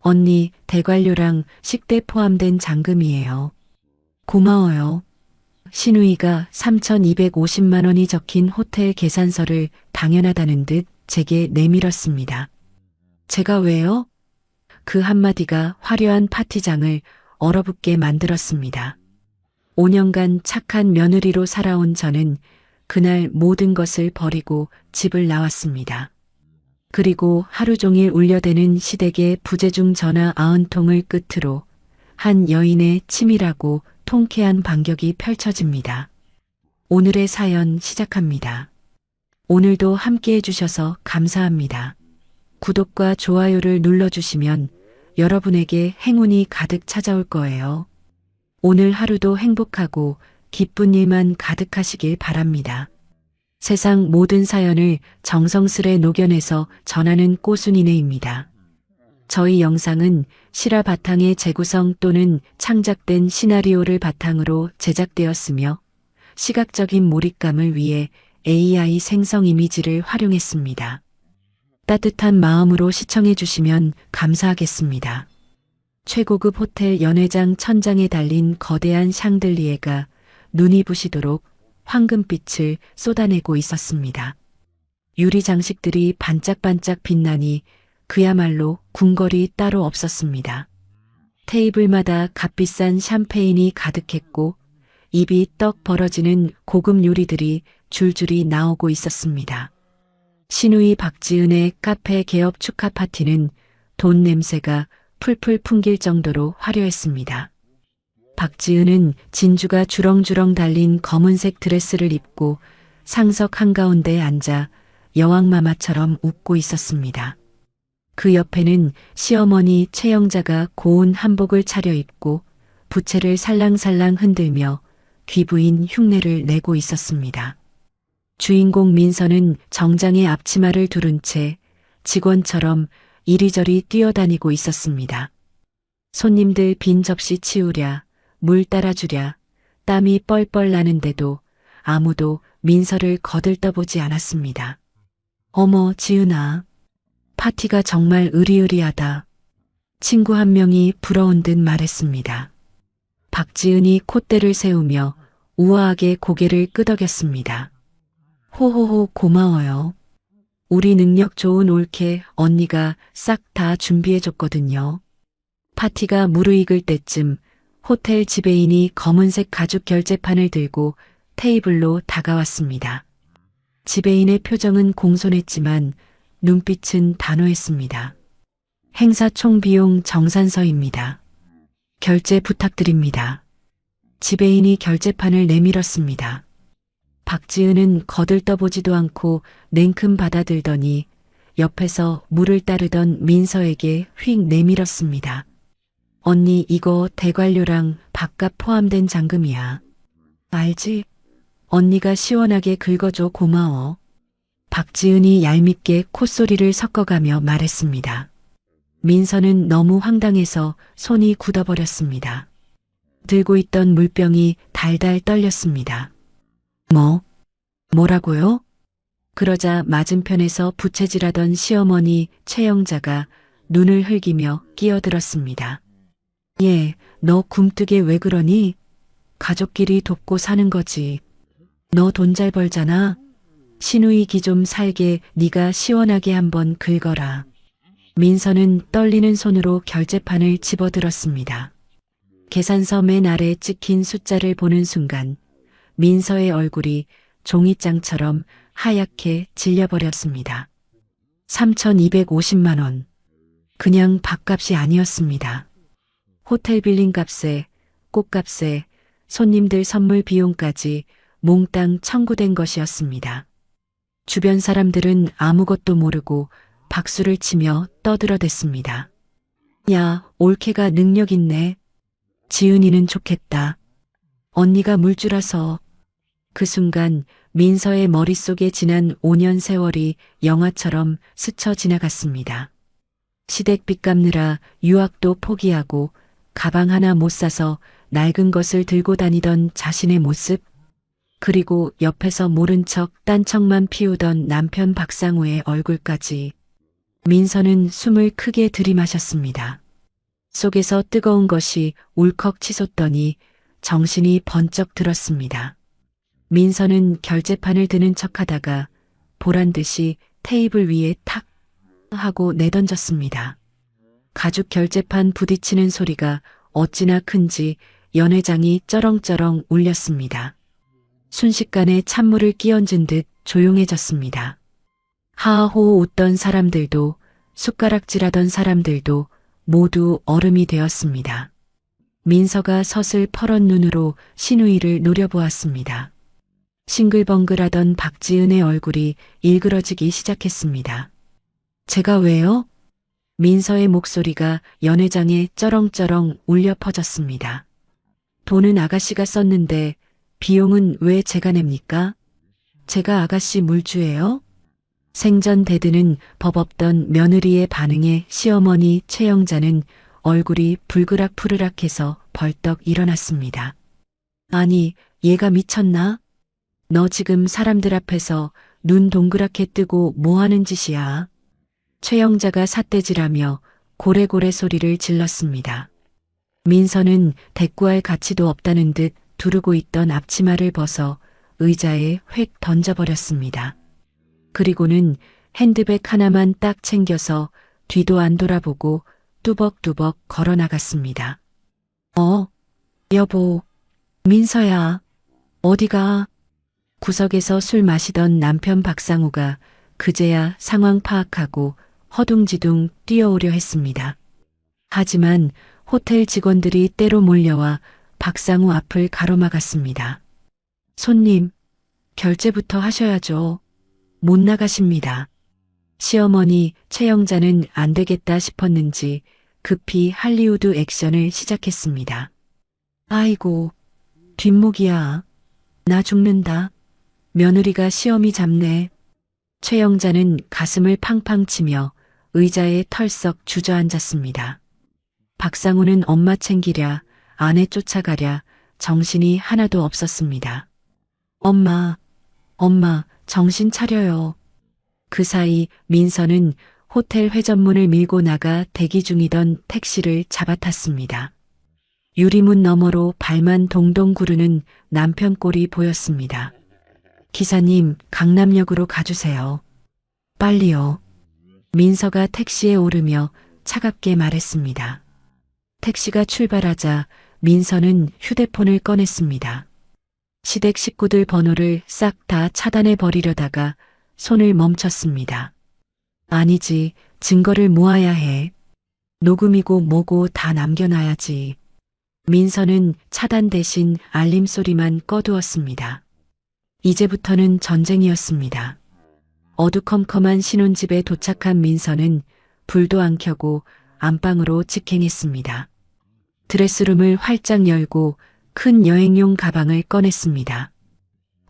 언니, 대관료랑 식대 포함된 잔금이에요. 고마워요. 신우이가 3,250만 원이 적힌 호텔 계산서를 당연하다는 듯 제게 내밀었습니다. 제가 왜요? 그 한마디가 화려한 파티장을 얼어붙게 만들었습니다. 5년간 착한 며느리로 살아온 저는 그날 모든 것을 버리고 집을 나왔습니다. 그리고 하루 종일 울려대는 시댁의 부재중 전화 90통을 끝으로 한 여인의 치밀하고 통쾌한 반격이 펼쳐집니다. 오늘의 사연 시작합니다. 오늘도 함께 해주셔서 감사합니다. 구독과 좋아요를 눌러주시면 여러분에게 행운이 가득 찾아올 거예요. 오늘 하루도 행복하고 기쁜 일만 가득하시길 바랍니다. 세상 모든 사연을 정성스레 녹여내서 전하는 꼬순이네입니다. 저희 영상은 실화 바탕의 재구성 또는 창작된 시나리오를 바탕으로 제작되었으며 시각적인 몰입감을 위해 AI 생성 이미지를 활용했습니다. 따뜻한 마음으로 시청해 주시면 감사하겠습니다. 최고급 호텔 연회장 천장에 달린 거대한 샹들리에가 눈이 부시도록 황금빛을 쏟아내고 있었습니다. 유리 장식들이 반짝반짝 빛나니 그야말로 궁궐이 따로 없었습니다. 테이블마다 값비싼 샴페인이 가득했고 입이 떡 벌어지는 고급 요리들이 줄줄이 나오고 있었습니다. 신우이 박지은의 카페 개업 축하 파티는 돈 냄새가 풀풀 풍길 정도로 화려했습니다. 박지은은 진주가 주렁주렁 달린 검은색 드레스를 입고 상석 한가운데에 앉아 여왕마마처럼 웃고 있었습니다. 그 옆에는 시어머니 최영자가 고운 한복을 차려입고 부채를 살랑살랑 흔들며 귀부인 흉내를 내고 있었습니다. 주인공 민서는 정장에 앞치마를 두른 채 직원처럼 이리저리 뛰어다니고 있었습니다. 손님들 빈 접시 치우랴, 물 따라주랴, 땀이 뻘뻘 나는데도 아무도 민서를 거들떠보지 않았습니다. 어머, 지은아. 파티가 정말 으리으리하다. 친구 한 명이 부러운 듯 말했습니다. 박지은이 콧대를 세우며 우아하게 고개를 끄덕였습니다. 호호호, 고마워요. 우리 능력 좋은 올케 언니가 싹 다 준비해줬거든요. 파티가 무르익을 때쯤 호텔 지배인이 검은색 가죽 결제판을 들고 테이블로 다가왔습니다. 지배인의 표정은 공손했지만 눈빛은 단호했습니다. 행사 총 비용 정산서입니다. 결제 부탁드립니다. 지배인이 결제판을 내밀었습니다. 박지은은 거들떠보지도 않고 냉큼 받아들더니 옆에서 물을 따르던 민서에게 휙 내밀었습니다. 언니, 이거 대관료랑 밥값 포함된 잔금이야. 알지? 언니가 시원하게 긁어줘. 고마워. 박지은이 얄밉게 콧소리를 섞어가며 말했습니다. 민서는 너무 황당해서 손이 굳어버렸습니다. 들고 있던 물병이 달달 떨렸습니다. 뭐라고요? 그러자 맞은편에서 부채질하던 시어머니 최영자가 눈을 흘기며 끼어들었습니다. 얘, 너 굼뜨게 왜 그러니? 가족끼리 돕고 사는 거지. 너 돈 잘 벌잖아. 신우이 기 좀 살게 네가 시원하게 한번 긁어라. 민서는 떨리는 손으로 결제판을 집어들었습니다. 계산서 맨 아래 찍힌 숫자를 보는 순간 민서의 얼굴이 종이장처럼 하얗게 질려버렸습니다. 3,250만 원. 그냥 밥값이 아니었습니다. 호텔 빌린 값에, 꽃값에, 손님들 선물 비용까지 몽땅 청구된 것이었습니다. 주변 사람들은 아무것도 모르고 박수를 치며 떠들어댔습니다. 야, 올케가 능력 있네. 지은이는 좋겠다. 언니가 물주라서. 그 순간 민서의 머릿속에 지난 5년 세월이 영화처럼 스쳐 지나갔습니다. 시댁 빚 갚느라 유학도 포기하고 가방 하나 못 사서 낡은 것을 들고 다니던 자신의 모습, 그리고 옆에서 모른 척 딴 척만 피우던 남편 박상우의 얼굴까지. 민서는 숨을 크게 들이마셨습니다. 속에서 뜨거운 것이 울컥 치솟더니 정신이 번쩍 들었습니다. 민서는 결제판을 드는 척하다가 보란듯이 테이블 위에 탁 하고 내던졌습니다. 가죽 결제판 부딪히는 소리가 어찌나 큰지 연회장이 쩌렁쩌렁 울렸습니다. 순식간에 찬물을 끼얹은 듯 조용해졌습니다. 하하호 웃던 사람들도 숟가락질하던 사람들도 모두 얼음이 되었습니다. 민서가 서슬 퍼런 눈으로 신우이를 노려보았습니다. 싱글벙글하던 박지은의 얼굴이 일그러지기 시작했습니다. 제가 왜요? 민서의 목소리가 연회장에 쩌렁쩌렁 울려 퍼졌습니다. 돈은 아가씨가 썼는데 비용은 왜 제가 냅니까? 제가 아가씨 물주예요? 생전 대드는 법 없던 며느리의 반응에 시어머니 최영자는 얼굴이 불그락푸르락해서 벌떡 일어났습니다. 아니, 얘가 미쳤나? 너 지금 사람들 앞에서 눈 동그랗게 뜨고 뭐 하는 짓이야? 최영자가 삿대질하며 고래고래 소리를 질렀습니다. 민서는 대꾸할 가치도 없다는 듯 두르고 있던 앞치마를 벗어 의자에 획 던져버렸습니다. 그리고는 핸드백 하나만 딱 챙겨서 뒤도 안 돌아보고 뚜벅뚜벅 걸어 나갔습니다. 여보, 민서야, 어디가? 구석에서 술 마시던 남편 박상우가 그제야 상황 파악하고 허둥지둥 뛰어오려 했습니다. 하지만 호텔 직원들이 때로 몰려와 박상우 앞을 가로막았습니다. 손님, 결제부터 하셔야죠. 못 나가십니다. 시어머니 최영자는 안 되겠다 싶었는지 급히 할리우드 액션을 시작했습니다. 아이고, 뒷목이야. 나 죽는다. 며느리가 시어미 잡네. 최영자는 가슴을 팡팡 치며 의자에 털썩 주저앉았습니다. 박상우는 엄마 챙기랴, 아내 쫓아가랴 정신이 하나도 없었습니다. 엄마, 정신 차려요. 그 사이 민서는 호텔 회전문을 밀고 나가 대기 중이던 택시를 잡아탔습니다. 유리문 너머로 발만 동동 구르는 남편 꼴이 보였습니다. 기사님, 강남역으로 가주세요. 빨리요. 민서가 택시에 오르며 차갑게 말했습니다. 택시가 출발하자 민서는 휴대폰을 꺼냈습니다. 시댁 식구들 번호를 싹 다 차단해 버리려다가 손을 멈췄습니다. 아니지, 증거를 모아야 해. 녹음이고 뭐고 다 남겨놔야지. 민서는 차단 대신 알림 소리만 꺼두었습니다. 이제부터는 전쟁이었습니다. 어두컴컴한 신혼집에 도착한 민서는 불도 안 켜고 안방으로 직행했습니다. 드레스룸을 활짝 열고 큰 여행용 가방을 꺼냈습니다.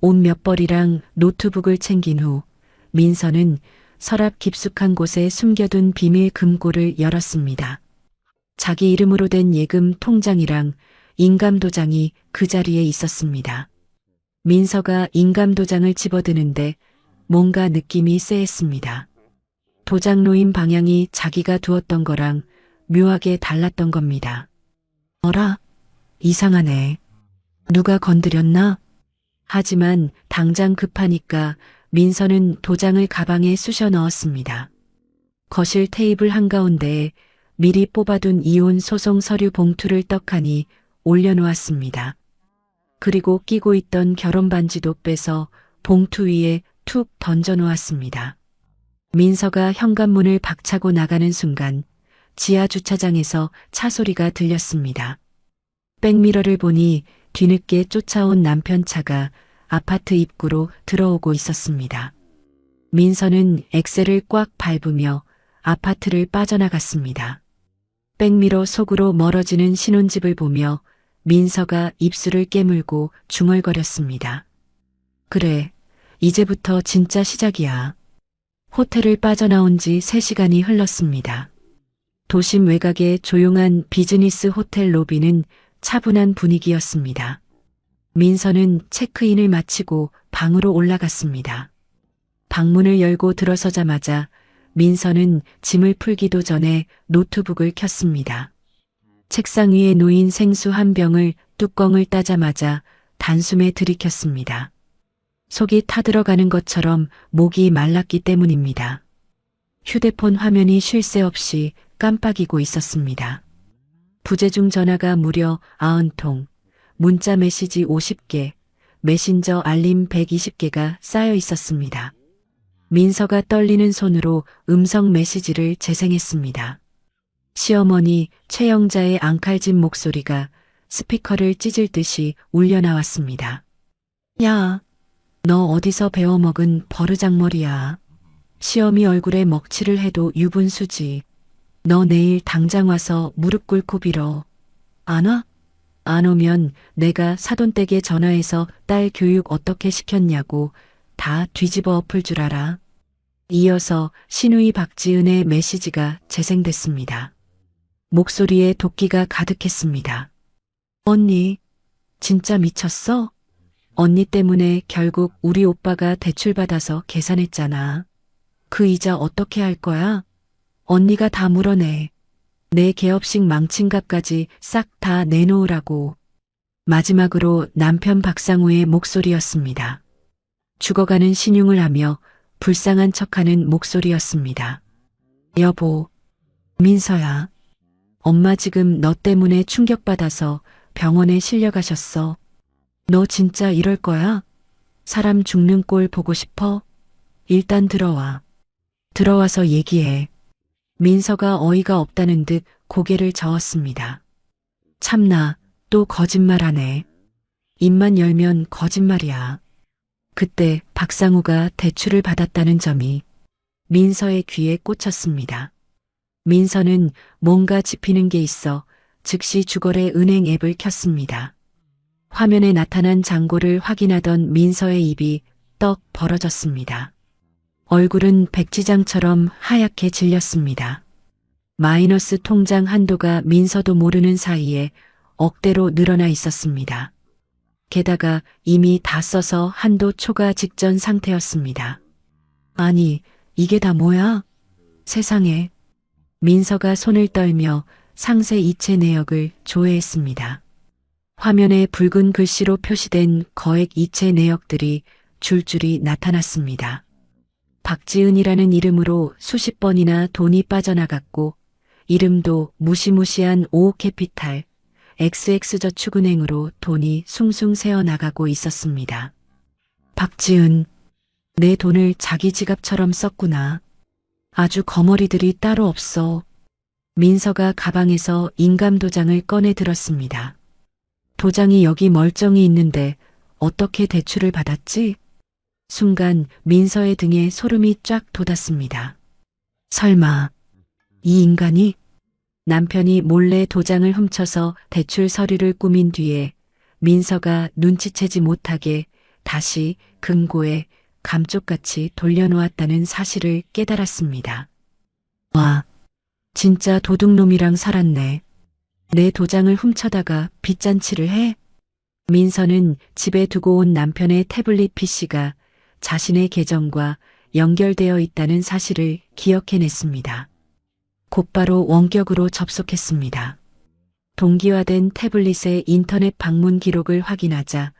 옷 몇 벌이랑 노트북을 챙긴 후 민서는 서랍 깊숙한 곳에 숨겨둔 비밀 금고를 열었습니다. 자기 이름으로 된 예금 통장이랑 인감도장이 그 자리에 있었습니다. 민서가 인감도장을 집어드는데 뭔가 느낌이 쎄했습니다. 도장 놓인 방향이 자기가 두었던 거랑 묘하게 달랐던 겁니다. 어라? 이상하네. 누가 건드렸나? 하지만 당장 급하니까 민서는 도장을 가방에 쑤셔 넣었습니다. 거실 테이블 한가운데에 미리 뽑아둔 이혼 소송 서류 봉투를 떡하니 올려놓았습니다. 그리고 끼고 있던 결혼 반지도 빼서 봉투 위에 툭 던져놓았습니다. 민서가 현관문을 박차고 나가는 순간 지하 주차장에서 차 소리가 들렸습니다. 백미러를 보니 뒤늦게 쫓아온 남편 차가 아파트 입구로 들어오고 있었습니다. 민서는 엑셀을 꽉 밟으며 아파트를 빠져나갔습니다. 백미러 속으로 멀어지는 신혼집을 보며 민서가 입술을 깨물고 중얼거렸습니다. 그래, 이제부터 진짜 시작이야. 호텔을 빠져나온 지 3시간이 흘렀습니다. 도심 외곽의 조용한 비즈니스 호텔 로비는 차분한 분위기였습니다. 민서는 체크인을 마치고 방으로 올라갔습니다. 방문을 열고 들어서자마자 민서는 짐을 풀기도 전에 노트북을 켰습니다. 책상 위에 놓인 생수 한 병을 뚜껑을 따자마자 단숨에 들이켰습니다. 속이 타들어가는 것처럼 목이 말랐기 때문입니다. 휴대폰 화면이 쉴 새 없이 깜빡이고 있었습니다. 부재중 전화가 무려 90통, 문자 메시지 50개, 메신저 알림 120개가 쌓여 있었습니다. 민서가 떨리는 손으로 음성 메시지를 재생했습니다. 시어머니 최영자의 앙칼진 목소리가 스피커를 찢을 듯이 울려 나왔습니다. 야, 너 어디서 배워먹은 버르장머리야. 시어미 얼굴에 먹칠을 해도 유분수지. 너 내일 당장 와서 무릎 꿇고 빌어. 안 와? 안 오면 내가 사돈댁에 전화해서 딸 교육 어떻게 시켰냐고 다 뒤집어 엎을 줄 알아. 이어서 신우이 박지은의 메시지가 재생됐습니다. 목소리에 도끼가 가득했습니다. 언니, 진짜 미쳤어? 언니 때문에 결국 우리 오빠가 대출받아서 계산했잖아. 그 이자 어떻게 할 거야? 언니가 다 물어내. 내 개업식 망친 값까지 싹 다 내놓으라고. 마지막으로 남편 박상우의 목소리였습니다. 죽어가는 신용을 하며 불쌍한 척하는 목소리였습니다. 여보, 민서야. 엄마 지금 너 때문에 충격받아서 병원에 실려가셨어. 너 진짜 이럴 거야? 사람 죽는 꼴 보고 싶어? 일단 들어와. 들어와서 얘기해. 민서가 어이가 없다는 듯 고개를 저었습니다. 참나, 또 거짓말하네. 입만 열면 거짓말이야. 그때 박상우가 대출을 받았다는 점이 민서의 귀에 꽂혔습니다. 민서는 뭔가 짚히는 게 있어 즉시 주거래 은행 앱을 켰습니다. 화면에 나타난 잔고를 확인하던 민서의 입이 떡 벌어졌습니다. 얼굴은 백지장처럼 하얗게 질렸습니다. 마이너스 통장 한도가 민서도 모르는 사이에 억대로 늘어나 있었습니다. 게다가 이미 다 써서 한도 초과 직전 상태였습니다. 아니, 이게 다 뭐야? 세상에. 민서가 손을 떨며 상세 이체 내역을 조회했습니다. 화면에 붉은 글씨로 표시된 거액 이체 내역들이 줄줄이 나타났습니다. 박지은이라는 이름으로 수십 번이나 돈이 빠져나갔고 이름도 무시무시한 오호캐피탈, XX저축은행으로 돈이 숭숭 새어나가고 있었습니다. 박지은, 내 돈을 자기 지갑처럼 썼구나. 아주 거머리들이 따로 없어. 민서가 가방에서 인감도장을 꺼내 들었습니다. 도장이 여기 멀쩡히 있는데 어떻게 대출을 받았지? 순간 민서의 등에 소름이 쫙 돋았습니다. 설마 이 인간이? 남편이 몰래 도장을 훔쳐서 대출 서류를 꾸민 뒤에 민서가 눈치채지 못하게 다시 금고에 감쪽같이 돌려놓았다는 사실을 깨달았습니다. 와, 진짜 도둑놈이랑 살았네. 내 도장을 훔쳐다가 빚잔치를 해? 민서는 집에 두고 온 남편의 태블릿 PC가 자신의 계정과 연결되어 있다는 사실을 기억해냈습니다. 곧바로 원격으로 접속했습니다. 동기화된 태블릿의 인터넷 방문 기록을 확인하자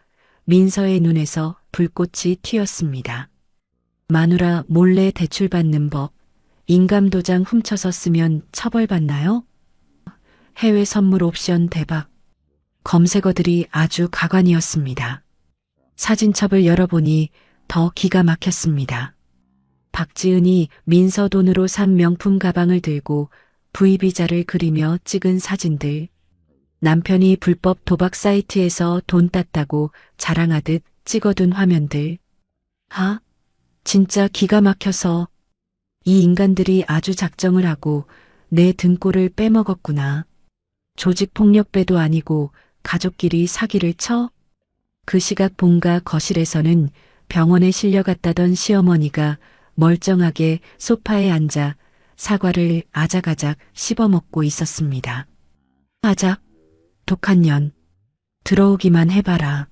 민서의 눈에서 불꽃이 튀었습니다. 마누라 몰래 대출받는 법, 인감도장 훔쳐서 쓰면 처벌받나요? 해외 선물 옵션 대박. 검색어들이 아주 가관이었습니다. 사진첩을 열어보니 더 기가 막혔습니다. 박지은이 민서 돈으로 산 명품 가방을 들고 V비자를 그리며 찍은 사진들. 남편이 불법 도박 사이트에서 돈 땄다고 자랑하듯 찍어둔 화면들. 아, 진짜 기가 막혀서 이 인간들이 아주 작정을 하고 내 등골을 빼먹었구나. 조직폭력배도 아니고 가족끼리 사기를 쳐? 그 시각 본가 거실에서는 병원에 실려갔다던 시어머니가 멀쩡하게 소파에 앉아 사과를 아작아작 씹어먹고 있었습니다. 아작, 독한 년. 들어오기만 해봐라.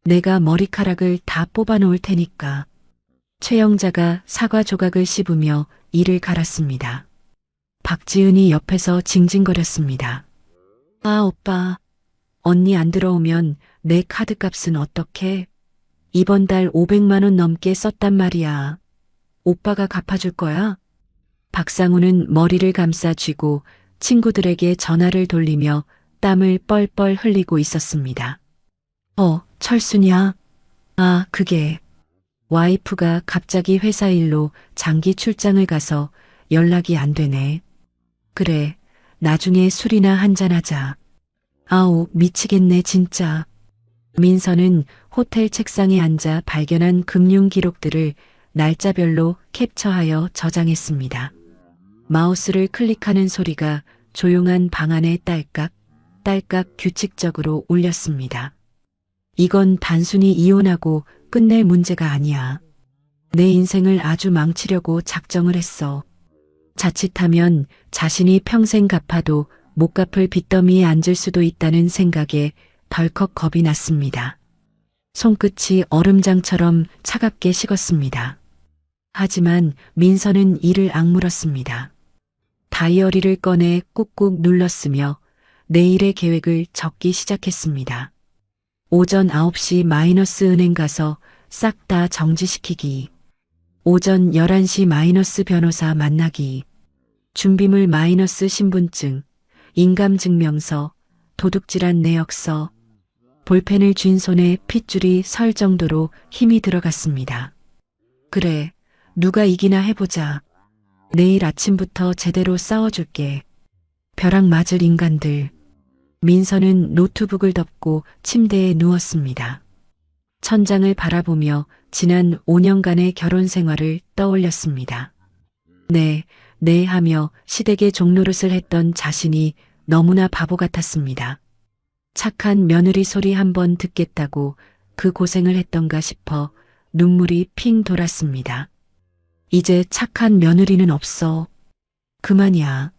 내가 머리카락을 다 뽑아놓을 테니까. 최영자가 사과 조각을 씹으며 이를 갈았습니다. 박지은이 옆에서 징징거렸습니다. 아, 오빠. 언니 안 들어오면 내 카드값은 어떡해? 이번 달 500만 원 넘게 썼단 말이야. 오빠가 갚아줄 거야? 박상우는 머리를 감싸 쥐고 친구들에게 전화를 돌리며 땀을 뻘뻘 흘리고 있었습니다. 철순이야? 아, 그게 와이프가 갑자기 회사 일로 장기 출장을 가서 연락이 안 되네. 그래, 나중에 술이나 한잔하자. 아우, 미치겠네, 진짜. 민서는 호텔 책상에 앉아 발견한 금융 기록들을 날짜별로 캡처하여 저장했습니다. 마우스를 클릭하는 소리가 조용한 방 안에 딸깍, 딸깍 규칙적으로 울렸습니다. 이건 단순히 이혼하고 끝낼 문제가 아니야. 내 인생을 아주 망치려고 작정을 했어. 자칫하면 자신이 평생 갚아도 못 갚을 빚더미에 앉을 수도 있다는 생각에 덜컥 겁이 났습니다. 손끝이 얼음장처럼 차갑게 식었습니다. 하지만 민서는 이를 악물었습니다. 다이어리를 꺼내 꾹꾹 눌렀으며 내일의 계획을 적기 시작했습니다. 오전 9시 마이너스 은행 가서 싹 다 정지시키기. 오전 11시 마이너스 변호사 만나기. 준비물 마이너스 신분증, 인감증명서, 도둑질한 내역서. 볼펜을 쥔 손에 핏줄이 설 정도로 힘이 들어갔습니다. 그래, 누가 이기나 해보자. 내일 아침부터 제대로 싸워줄게. 벼락 맞을 인간들. 민서는 노트북을 덮고 침대에 누웠습니다. 천장을 바라보며 지난 5년간의 결혼 생활을 떠올렸습니다. 네 하며 시댁의 종노릇을 했던 자신이 너무나 바보 같았습니다. 착한 며느리 소리 한번 듣겠다고 그 고생을 했던가 싶어 눈물이 핑 돌았습니다. 이제 착한 며느리는 없어. 그만이야.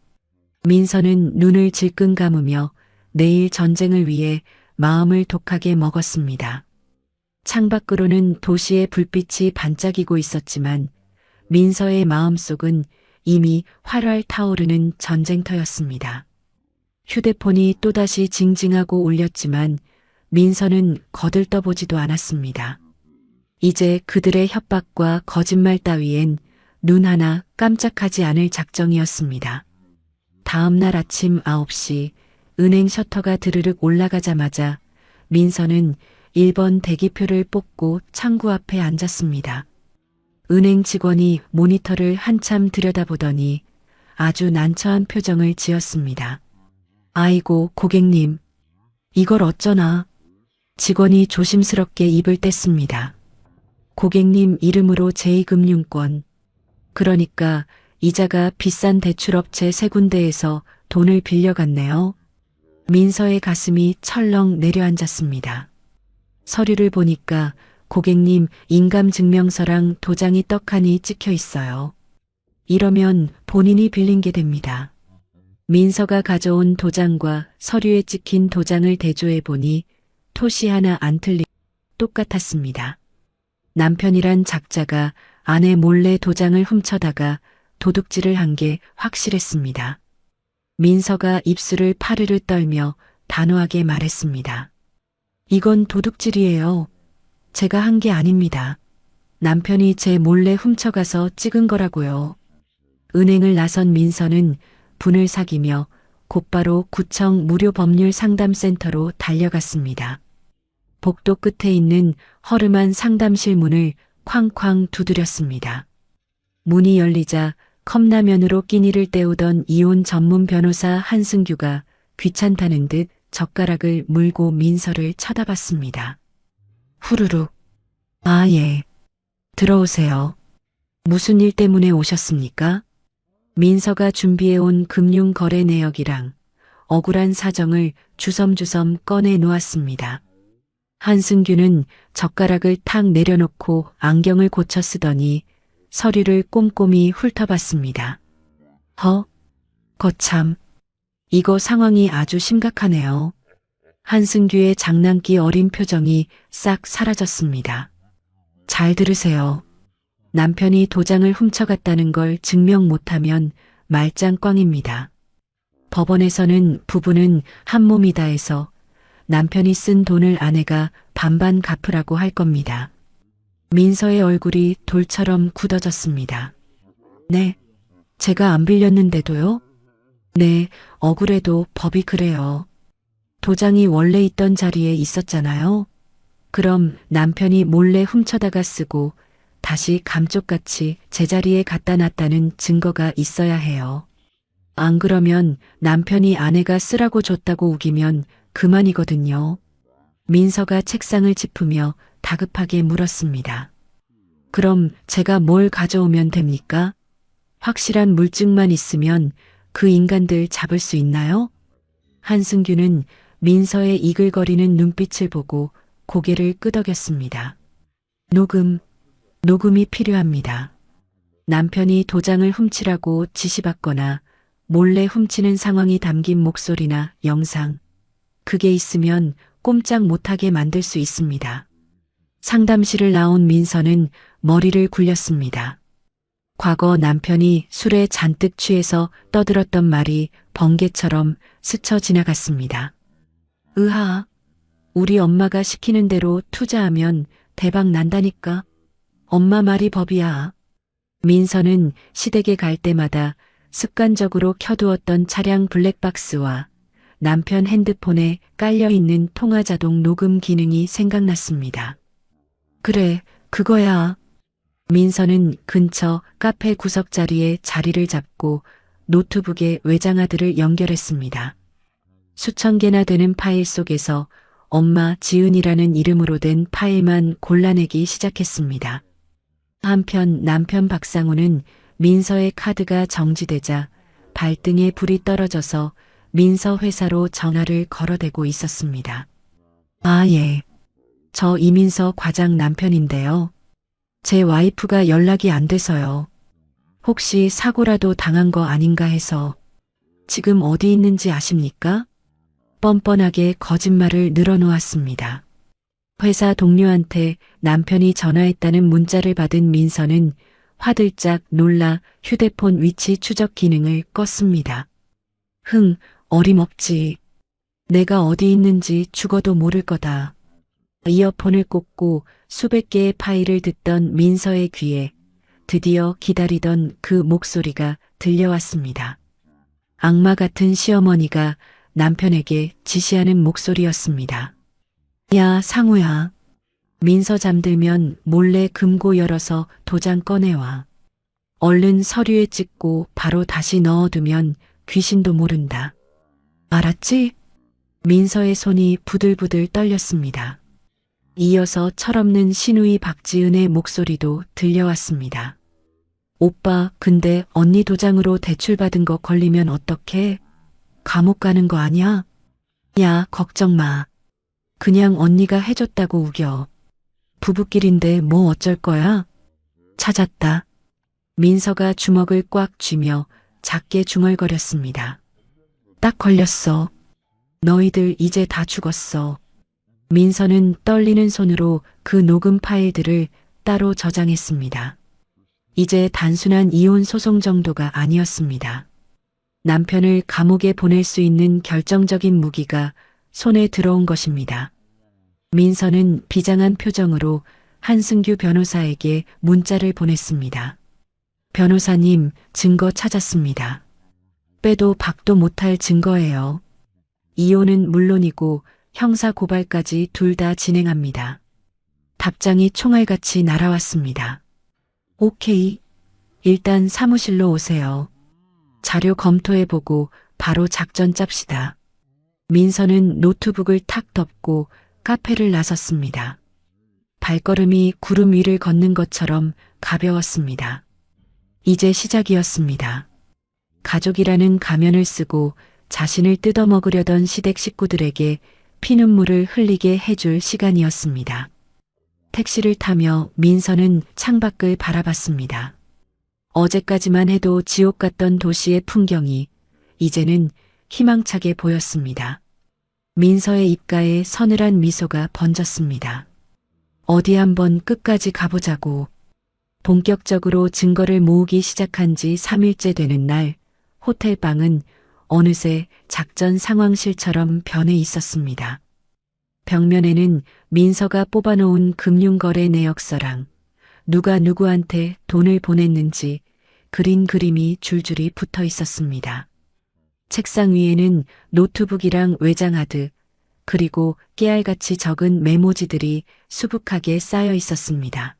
민서는 눈을 질끈 감으며 내일 전쟁을 위해 마음을 독하게 먹었습니다. 창밖으로는 도시의 불빛이 반짝이고 있었지만 민서의 마음속은 이미 활활 타오르는 전쟁터였습니다. 휴대폰이 또다시 징징하고 울렸지만 민서는 거들떠보지도 않았습니다. 이제 그들의 협박과 거짓말 따위엔 눈 하나 깜짝하지 않을 작정이었습니다. 다음 날 아침 9시 은행 셔터가 드르륵 올라가자마자 민서는 1번 대기표를 뽑고 창구 앞에 앉았습니다. 은행 직원이 모니터를 한참 들여다보더니 아주 난처한 표정을 지었습니다. 아이고, 고객님. 이걸 어쩌나. 직원이 조심스럽게 입을 뗐습니다. 고객님 이름으로 제2금융권. 그러니까 이자가 비싼 대출업체 3군데에서 돈을 빌려갔네요. 민서의 가슴이 철렁 내려앉았습니다. 서류를 보니까 고객님 인감증명서랑 도장이 떡하니 찍혀 있어요. 이러면 본인이 빌린 게 됩니다. 민서가 가져온 도장과 서류에 찍힌 도장을 대조해 보니 토시 하나 안 틀리고 똑같았습니다. 남편이란 작자가 아내 몰래 도장을 훔쳐다가 도둑질을 한 게 확실했습니다. 민서가 입술을 파르르 떨며 단호하게 말했습니다. 이건 도둑질이에요. 제가 한 게 아닙니다. 남편이 제 몰래 훔쳐가서 찍은 거라고요. 은행을 나선 민서는 분을 사기며 곧바로 구청 무료 법률 상담센터로 달려갔습니다. 복도 끝에 있는 허름한 상담실 문을 쾅쾅 두드렸습니다. 문이 열리자 컵라면으로 끼니를 때우던 이혼 전문 변호사 한승규가 귀찮다는 듯 젓가락을 물고 민서를 쳐다봤습니다. 후루룩. 아, 예. 들어오세요. 무슨 일 때문에 오셨습니까? 민서가 준비해온 금융거래 내역이랑 억울한 사정을 주섬주섬 꺼내 놓았습니다. 한승규는 젓가락을 탁 내려놓고 안경을 고쳐 쓰더니 서류를 꼼꼼히 훑어봤습니다. 거참. 이거 상황이 아주 심각하네요. 한승규의 장난기 어린 표정이 싹 사라졌습니다. 잘 들으세요. 남편이 도장을 훔쳐갔다는 걸 증명 못하면 말짱 꽝입니다. 법원에서는 부부는 한 몸이다 해서 남편이 쓴 돈을 아내가 반반 갚으라고 할 겁니다. 민서의 얼굴이 돌처럼 굳어졌습니다. 네, 제가 안 빌렸는데도요? 네, 억울해도 법이 그래요. 도장이 원래 있던 자리에 있었잖아요. 그럼 남편이 몰래 훔쳐다가 쓰고 다시 감쪽같이 제자리에 갖다 놨다는 증거가 있어야 해요. 안 그러면 남편이 아내가 쓰라고 줬다고 우기면 그만이거든요. 민서가 책상을 짚으며 다급하게 물었습니다. 그럼 제가 뭘 가져오면 됩니까? 확실한 물증만 있으면 그 인간들 잡을 수 있나요? 한승규는 민서의 이글거리는 눈빛을 보고 고개를 끄덕였습니다. 녹음이 필요합니다. 남편이 도장을 훔치라고 지시받거나 몰래 훔치는 상황이 담긴 목소리나 영상, 그게 있으면 꼼짝 못하게 만들 수 있습니다. 상담실을 나온 민서는 머리를 굴렸습니다. 과거 남편이 술에 잔뜩 취해서 떠들었던 말이 번개처럼 스쳐 지나갔습니다. 으하, 우리 엄마가 시키는 대로 투자하면 대박 난다니까. 엄마 말이 법이야. 민서는 시댁에 갈 때마다 습관적으로 켜두었던 차량 블랙박스와 남편 핸드폰에 깔려있는 통화자동 녹음 기능이 생각났습니다. 그래, 그거야. 민서는 근처 카페 구석자리에 자리를 잡고 노트북에 외장하드를 연결했습니다. 수천 개나 되는 파일 속에서 엄마 지은이라는 이름으로 된 파일만 골라내기 시작했습니다. 한편 남편 박상우는 민서의 카드가 정지되자 발등에 불이 떨어져서 민서 회사로 전화를 걸어대고 있었습니다. 아, 예. 저 이민서 과장 남편인데요. 제 와이프가 연락이 안 돼서요. 혹시 사고라도 당한 거 아닌가 해서. 지금 어디 있는지 아십니까? 뻔뻔하게 거짓말을 늘어놓았습니다. 회사 동료한테 남편이 전화했다는 문자를 받은 민서는 화들짝 놀라 휴대폰 위치 추적 기능을 껐습니다. 어림없지. 내가 어디 있는지 죽어도 모를 거다. 이어폰을 꽂고 수백 개의 파일을 듣던 민서의 귀에 드디어 기다리던 그 목소리가 들려왔습니다. 악마 같은 시어머니가 남편에게 지시하는 목소리였습니다. 야, 상우야. 민서 잠들면 몰래 금고 열어서 도장 꺼내와. 얼른 서류에 찍고 바로 다시 넣어두면 귀신도 모른다. 알았지? 민서의 손이 부들부들 떨렸습니다. 이어서 철없는 시누이 박지은의 목소리도 들려왔습니다. 오빠, 근데 언니 도장으로 대출받은 거 걸리면 어떡해? 감옥 가는 거 아니야? 야, 걱정 마. 그냥 언니가 해줬다고 우겨. 부부끼린데 뭐 어쩔 거야? 찾았다. 민서가 주먹을 꽉 쥐며 작게 중얼거렸습니다. 딱 걸렸어. 너희들 이제 다 죽었어. 민서는 떨리는 손으로 그 녹음 파일들을 따로 저장했습니다. 이제 단순한 이혼 소송 정도가 아니었습니다. 남편을 감옥에 보낼 수 있는 결정적인 무기가 손에 들어온 것입니다. 민서는 비장한 표정으로 한승규 변호사에게 문자를 보냈습니다. 변호사님, 증거 찾았습니다. 빼도 박도 못할 증거예요. 이혼은 물론이고 형사 고발까지 둘 다 진행합니다. 답장이 총알같이 날아왔습니다. 오케이. 일단 사무실로 오세요. 자료 검토해보고 바로 작전 짭시다. 민서는 노트북을 탁 덮고 카페를 나섰습니다. 발걸음이 구름 위를 걷는 것처럼 가벼웠습니다. 이제 시작이었습니다. 가족이라는 가면을 쓰고 자신을 뜯어먹으려던 시댁 식구들에게 피눈물을 흘리게 해줄 시간이었습니다. 택시를 타며 민서는 창밖을 바라봤습니다. 어제까지만 해도 지옥 같던 도시의 풍경이 이제는 희망차게 보였습니다. 민서의 입가에 서늘한 미소가 번졌습니다. 어디 한번 끝까지 가보자고. 본격적으로 증거를 모으기 시작한 지 3일째 되는 날, 호텔 방은 어느새 작전 상황실처럼 변해 있었습니다. 벽면에는 민서가 뽑아놓은 금융거래 내역서랑 누가 누구한테 돈을 보냈는지 그린 그림이 줄줄이 붙어 있었습니다. 책상 위에는 노트북이랑 외장하드, 그리고 깨알같이 적은 메모지들이 수북하게 쌓여 있었습니다.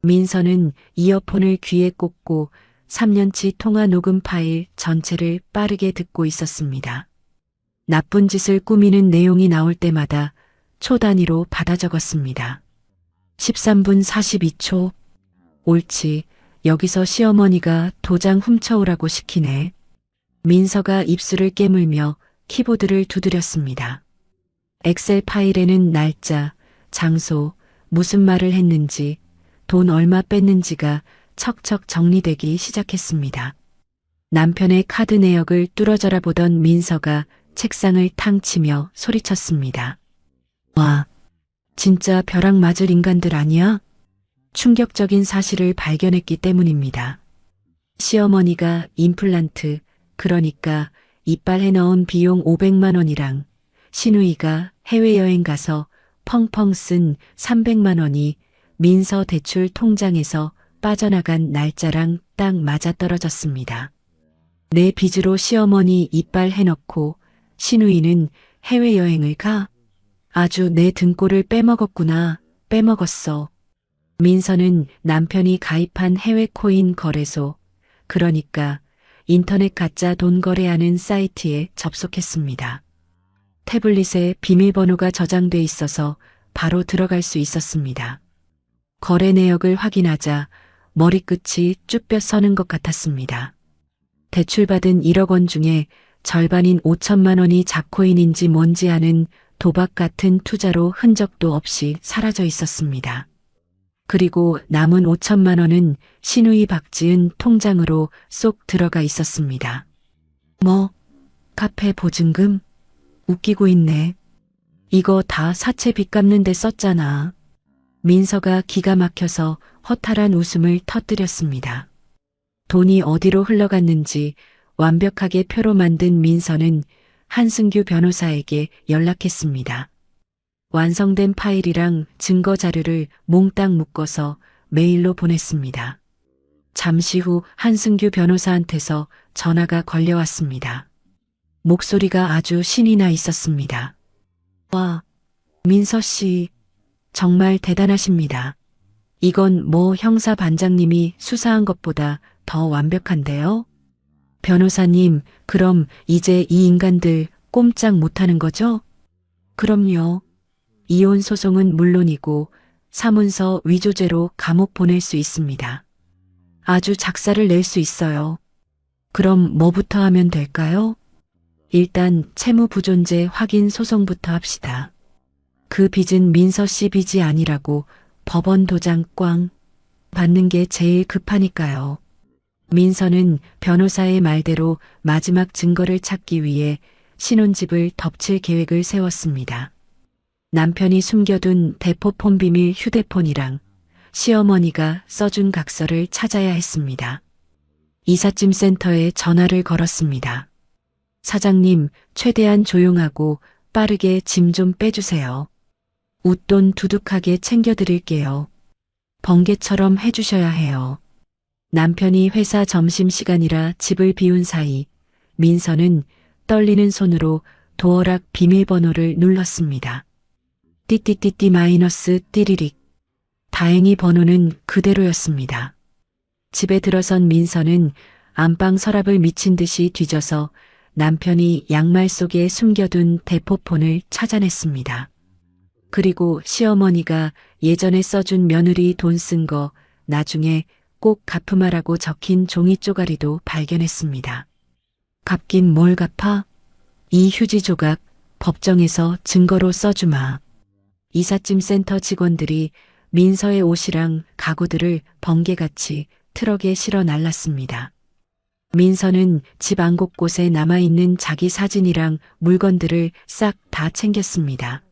민서는 이어폰을 귀에 꽂고 3년치 통화 녹음 파일 전체를 빠르게 듣고 있었습니다. 나쁜 짓을 꾸미는 내용이 나올 때마다 초 단위로 받아 적었습니다. 13분 42초. 옳지. 여기서 시어머니가 도장 훔쳐오라고 시키네. 민서가 입술을 깨물며 키보드를 두드렸습니다. 엑셀 파일에는 날짜, 장소, 무슨 말을 했는지, 돈 얼마 뺐는지가 척척 정리되기 시작했습니다. 남편의 카드 내역을 뚫어져라 보던 민서가 책상을 탕 치며 소리쳤습니다. 와, 진짜 벼락 맞을 인간들 아니야? 충격적인 사실을 발견했기 때문입니다. 시어머니가 임플란트, 그러니까 이빨에 넣은 비용 500만 원이랑 시누이가 해외여행 가서 펑펑 쓴 300만 원이 민서 대출 통장에서 빠져나간 날짜랑 딱 맞아떨어졌습니다. 내 빚으로 시어머니 이빨 해놓고 시누이는 해외여행을 가? 아주 내 등골을 빼먹었구나. 빼먹었어. 민서는 남편이 가입한 해외 코인 거래소, 그러니까 인터넷 가짜 돈 거래하는 사이트에 접속했습니다. 태블릿에 비밀번호가 저장돼 있어서 바로 들어갈 수 있었습니다. 거래 내역을 확인하자 머리끝이 쭈뼛 서는 것 같았습니다. 대출받은 1억 원 중에 절반인 5천만 원이 자코인인지 뭔지 아는 도박 같은 투자로 흔적도 없이 사라져 있었습니다. 그리고 남은 5천만 원은 시누이 박지은 통장으로 쏙 들어가 있었습니다. 뭐, 카페 보증금? 웃기고 있네. 이거 다 사채 빚 갚는 데 썼잖아. 민서가 기가 막혀서 허탈한 웃음을 터뜨렸습니다. 돈이 어디로 흘러갔는지 완벽하게 표로 만든 민서는 한승규 변호사에게 연락했습니다. 완성된 파일이랑 증거 자료를 몽땅 묶어서 메일로 보냈습니다. 잠시 후 한승규 변호사한테서 전화가 걸려왔습니다. 목소리가 아주 신이 나 있었습니다. 와, 민서 씨, 정말 대단하십니다. 이건 뭐 형사 반장님이 수사한 것보다 더 완벽한데요? 변호사님, 그럼 이제 이 인간들 꼼짝 못하는 거죠? 그럼요. 이혼 소송은 물론이고 사문서 위조죄로 감옥 보낼 수 있습니다. 아주 작사를 낼 수 있어요. 그럼 뭐부터 하면 될까요? 일단 채무부존재 확인 소송부터 합시다. 그 빚은 민서 씨 빚이 아니라고 법원 도장 꽝 받는 게 제일 급하니까요. 민서는 변호사의 말대로 마지막 증거를 찾기 위해 신혼집을 덮칠 계획을 세웠습니다. 남편이 숨겨둔 대포폰 비밀 휴대폰이랑 시어머니가 써준 각서를 찾아야 했습니다. 이삿짐 센터에 전화를 걸었습니다. 사장님, 최대한 조용하고 빠르게 짐 좀 빼주세요. 웃돈 두둑하게 챙겨드릴게요. 번개처럼 해주셔야 해요. 남편이 회사 점심시간이라 집을 비운 사이 민서는 떨리는 손으로 도어락 비밀번호를 눌렀습니다. 띠띠띠띠 마이너스 띠리릭. 다행히 번호는 그대로였습니다. 집에 들어선 민서는 안방 서랍을 미친 듯이 뒤져서 남편이 양말 속에 숨겨둔 대포폰을 찾아냈습니다. 그리고 시어머니가 예전에 써준 며느리 돈 쓴 거 나중에 꼭 갚으마라고 적힌 종이 쪼가리도 발견했습니다. 갚긴 뭘 갚아? 이 휴지 조각 법정에서 증거로 써주마. 이삿짐 센터 직원들이 민서의 옷이랑 가구들을 번개같이 트럭에 실어 날랐습니다. 민서는 집 안 곳곳에 남아있는 자기 사진이랑 물건들을 싹 다 챙겼습니다.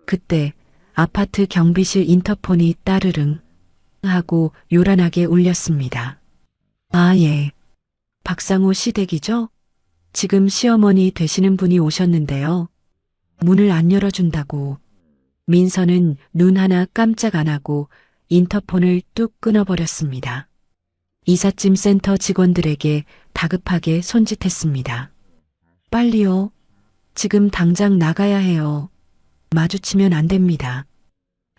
그때 아파트 경비실 인터폰이 따르릉 하고 요란하게 울렸습니다. 아, 예. 박상호 시댁이죠? 지금 시어머니 되시는 분이 오셨는데요. 문을 안 열어준다고. 민서는 눈 하나 깜짝 안 하고 인터폰을 뚝 끊어버렸습니다. 이삿짐 센터 직원들에게 다급하게 손짓했습니다. 빨리요. 지금 당장 나가야 해요. 마주치면 안 됩니다.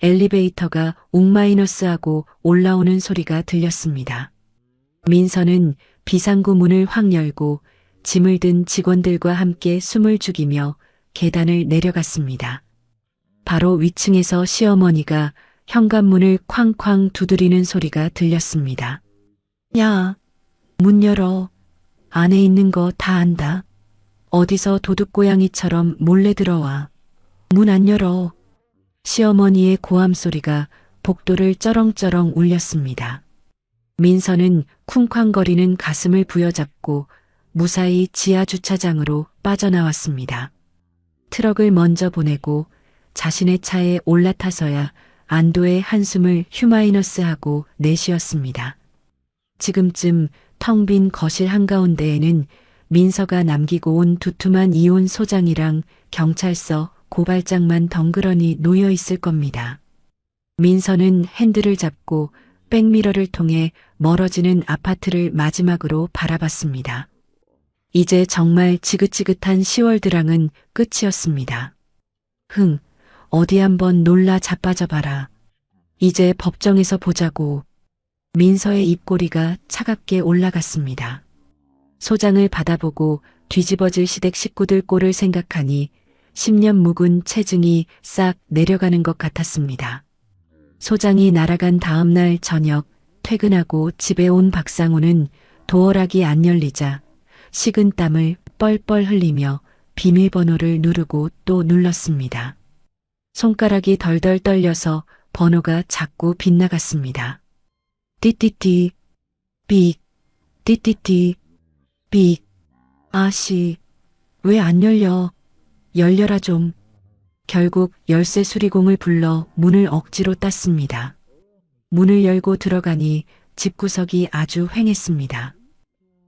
엘리베이터가 옥마이너스하고 올라오는 소리가 들렸습니다. 민서는 비상구 문을 확 열고 짐을 든 직원들과 함께 숨을 죽이며 계단을 내려갔습니다. 바로 위층에서 시어머니가 현관문을 쾅쾅 두드리는 소리가 들렸습니다. 야, 문 열어. 안에 있는 거 다 안다. 어디서 도둑고양이처럼 몰래 들어와. 문 안 열어. 시어머니의 고함 소리가 복도를 쩌렁쩌렁 울렸습니다. 민서는 쿵쾅거리는 가슴을 부여잡고 무사히 지하 주차장으로 빠져나왔습니다. 트럭을 먼저 보내고 자신의 차에 올라타서야 안도의 한숨을 휴마이너스하고 내쉬었습니다. 지금쯤 텅 빈 거실 한가운데에는 민서가 남기고 온 두툼한 이혼 소장이랑 경찰서 고발장만 덩그러니 놓여 있을 겁니다. 민서는 핸들을 잡고 백미러를 통해 멀어지는 아파트를 마지막으로 바라봤습니다. 이제 정말 지긋지긋한 10월 드랑은 끝이었습니다. 어디 한번 놀라 자빠져봐라. 이제 법정에서 보자고. 민서의 입꼬리가 차갑게 올라갔습니다. 소장을 받아보고 뒤집어질 시댁 식구들 꼴을 생각하니 10년 묵은 체증이 싹 내려가는 것 같았습니다. 소장이 날아간 다음 날 저녁 퇴근하고 집에 온 박상우는 도어락이 안 열리자 식은 땀을 뻘뻘 흘리며 비밀번호를 누르고 또 눌렀습니다. 손가락이 덜덜 떨려서 번호가 자꾸 빗나갔습니다. 띠띠띠, 삑, 띠띠띠, 삑. 아씨, 왜 안 열려? 열려라 좀. 결국 열쇠 수리공을 불러 문을 억지로 땄습니다. 문을 열고 들어가니 집구석이 아주 휑했습니다.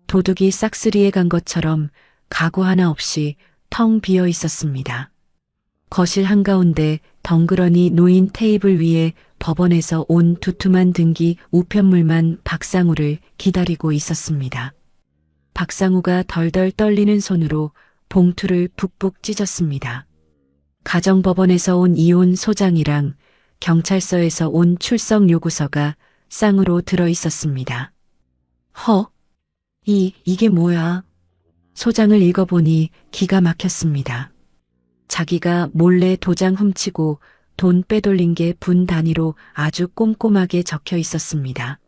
도둑이 싹쓸이에 간 것처럼 가구 하나 없이 텅 비어 있었습니다. 거실 한가운데 덩그러니 놓인 테이블 위에 법원에서 온 두툼한 등기 우편물만 박상우를 기다리고 있었습니다. 박상우가 덜덜 떨리는 손으로 봉투를 북북 찢었습니다. 가정법원에서 온 이혼 소장이랑 경찰서에서 온 출석 요구서가 쌍으로 들어 있었습니다. 이게 뭐야? 소장을 읽어보니 기가 막혔습니다. 자기가 몰래 도장 훔치고 돈 빼돌린 게 분 단위로 아주 꼼꼼하게 적혀 있었습니다.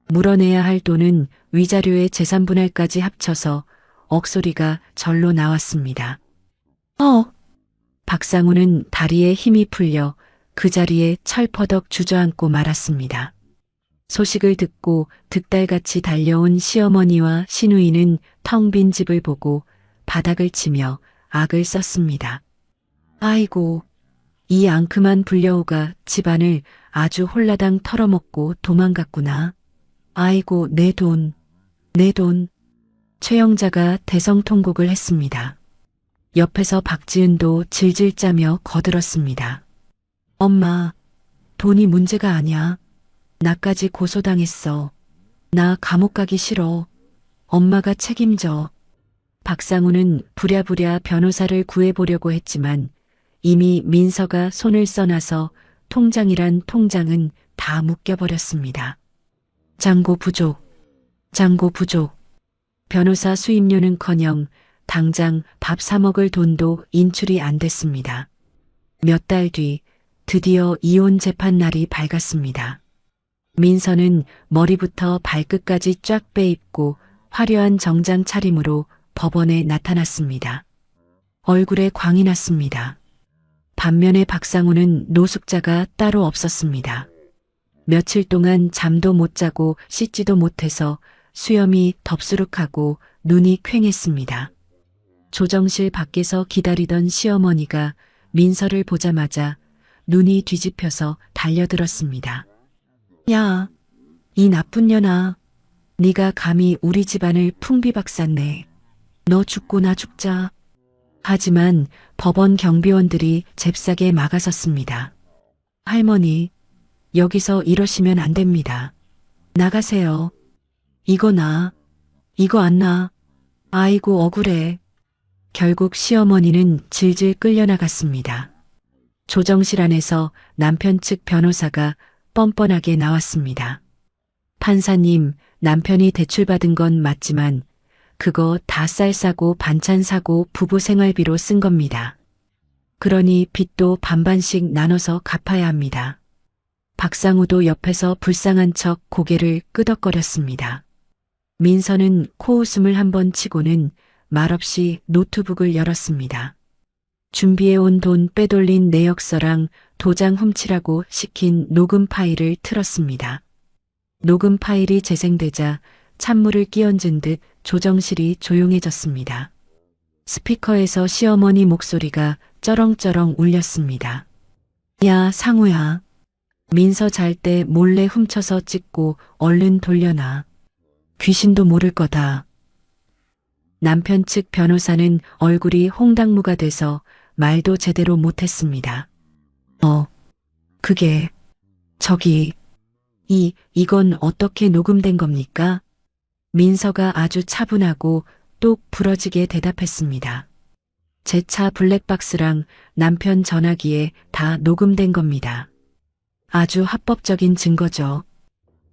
물어내야 할 돈은 위자료의 재산분할까지 합쳐서 억소리가 절로 나왔습니다. 박상우는 다리에 힘이 풀려 그 자리에 철퍼덕 주저앉고 말았습니다. 소식을 듣고 득달같이 달려온 시어머니와 시누이는 텅 빈 집을 보고 바닥을 치며 악을 썼습니다. 아이고, 이 앙큼한 불려우가 집안을 아주 홀라당 털어먹고 도망갔구나. 아이고, 내 돈, 내 돈. 최영자가 대성통곡을 했습니다. 옆에서 박지은도 질질 짜며 거들었습니다. 엄마, 돈이 문제가 아니야. 나까지 고소당했어. 나 감옥 가기 싫어. 엄마가 책임져. 박상우는 부랴부랴 변호사를 구해보려고 했지만 이미 민서가 손을 써놔서 통장이란 통장은 다 묶여버렸습니다. 잔고 부족, 잔고 부족. 변호사 수임료는커녕 당장 밥 사 먹을 돈도 인출이 안 됐습니다. 몇 달 뒤 드디어 이혼 재판 날이 밝았습니다. 민서는 머리부터 발끝까지 쫙 빼입고 화려한 정장 차림으로 법원에 나타났습니다. 얼굴에 광이 났습니다. 반면에 박상우는 노숙자가 따로 없었습니다. 며칠 동안 잠도 못 자고 씻지도 못해서 수염이 덥수룩하고 눈이 퀭했습니다. 조정실 밖에서 기다리던 시어머니가 민서를 보자마자 눈이 뒤집혀서 달려들었습니다. 야, 이 나쁜 년아, 네가 감히 우리 집안을 풍비박산네. 너 죽고 나 죽자. 하지만 법원 경비원들이 잽싸게 막아섰습니다. 할머니, 여기서 이러시면 안 됩니다. 나가세요. 이거 나, 이거 안 나. 아이고 억울해. 결국 시어머니는 질질 끌려나갔습니다. 조정실 안에서 남편 측 변호사가 뻔뻔하게 나왔습니다. 판사님, 남편이 대출받은 건 맞지만 그거 다 쌀 사고 반찬 사고 부부 생활비로 쓴 겁니다. 그러니 빚도 반반씩 나눠서 갚아야 합니다. 박상우도 옆에서 불쌍한 척 고개를 끄덕거렸습니다. 민서는 코웃음을 한번 치고는 말없이 노트북을 열었습니다. 준비해온 돈 빼돌린 내역서랑 도장 훔치라고 시킨 녹음 파일을 틀었습니다. 녹음 파일이 재생되자 찬물을 끼얹은 듯 조정실이 조용해졌습니다. 스피커에서 시어머니 목소리가 쩌렁쩌렁 울렸습니다. 야, 상우야. 민서 잘 때 몰래 훔쳐서 찍고 얼른 돌려놔. 귀신도 모를 거다. 남편 측 변호사는 얼굴이 홍당무가 돼서 말도 제대로 못했습니다. 그게, 이건 어떻게 녹음된 겁니까? 민서가 아주 차분하고 똑 부러지게 대답했습니다. 제 차 블랙박스랑 남편 전화기에 다 녹음된 겁니다. 아주 합법적인 증거죠.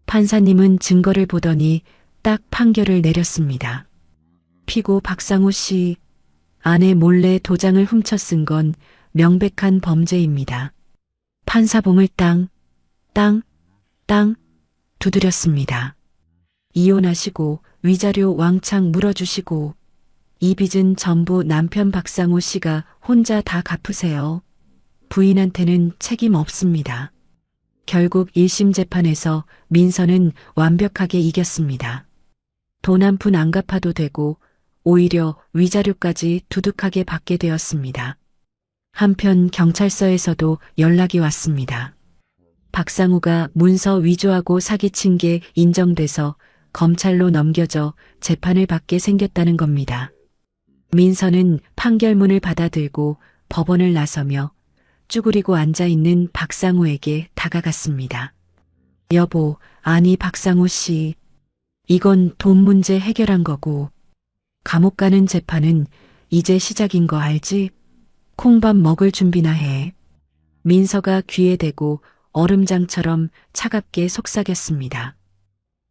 판사님은 증거를 보더니 딱 판결을 내렸습니다. 피고 박상우 씨, 아내 몰래 도장을 훔쳐 쓴 건 명백한 범죄입니다. 판사봉을 땅 두드렸습니다. 이혼하시고 위자료 왕창 물어주시고 이 빚은 전부 남편 박상우 씨가 혼자 다 갚으세요. 부인한테는 책임 없습니다. 결국 1심 재판에서 민서는 완벽하게 이겼습니다. 돈 한 푼 안 갚아도 되고 오히려 위자료까지 두둑하게 받게 되었습니다. 한편 경찰서에서도 연락이 왔습니다. 박상우가 문서 위조하고 사기친 게 인정돼서 검찰로 넘겨져 재판을 받게 생겼다는 겁니다. 민서는 판결문을 받아들고 법원을 나서며 쭈그리고 앉아있는 박상우에게 다가갔습니다. 여보, 아니 박상우 씨, 이건 돈 문제 해결한 거고 감옥 가는 재판은 이제 시작인 거 알지? 콩밥 먹을 준비나 해. 민서가 귀에 대고 얼음장처럼 차갑게 속삭였습니다.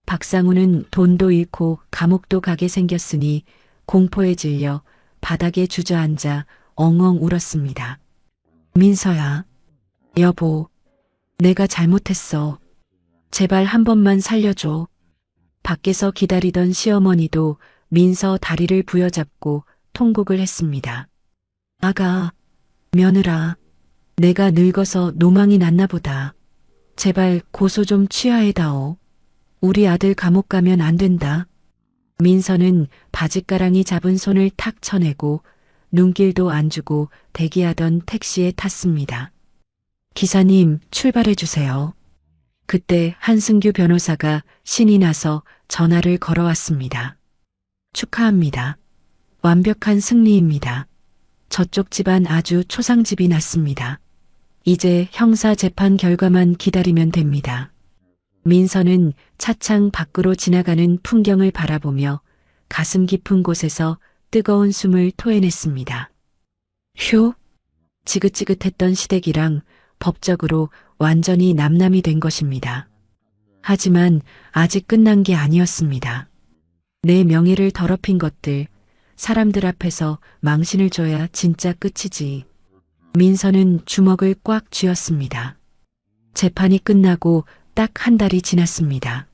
박상우는 돈도 잃고 감옥도 가게 생겼으니 공포에 질려 바닥에 주저앉아 엉엉 울었습니다. 민서야, 여보, 내가 잘못했어. 제발 한 번만 살려줘. 밖에서 기다리던 시어머니도 민서 다리를 부여잡고 통곡을 했습니다. 아가, 며느라, 내가 늙어서 노망이 났나 보다. 제발 고소 좀 취하해다오. 우리 아들 감옥 가면 안 된다. 민서는 바짓가랑이 잡은 손을 탁 쳐내고 눈길도 안 주고 대기하던 택시에 탔습니다. 기사님, 출발해 주세요. 그때 한승규 변호사가 신이 나서 전화를 걸어왔습니다. 축하합니다. 완벽한 승리입니다. 저쪽 집안 아주 초상집이 났습니다. 이제 형사 재판 결과만 기다리면 됩니다. 민서는 차창 밖으로 지나가는 풍경을 바라보며 가슴 깊은 곳에서 뜨거운 숨을 토해냈습니다. 휴, 지긋지긋했던 시댁이랑 법적으로 완전히 남남이 된 것입니다. 하지만 아직 끝난 게 아니었습니다. 내 명예를 더럽힌 것들, 사람들 앞에서 망신을 줘야 진짜 끝이지. 민서는 주먹을 꽉 쥐었습니다. 재판이 끝나고 딱 한 달이 지났습니다.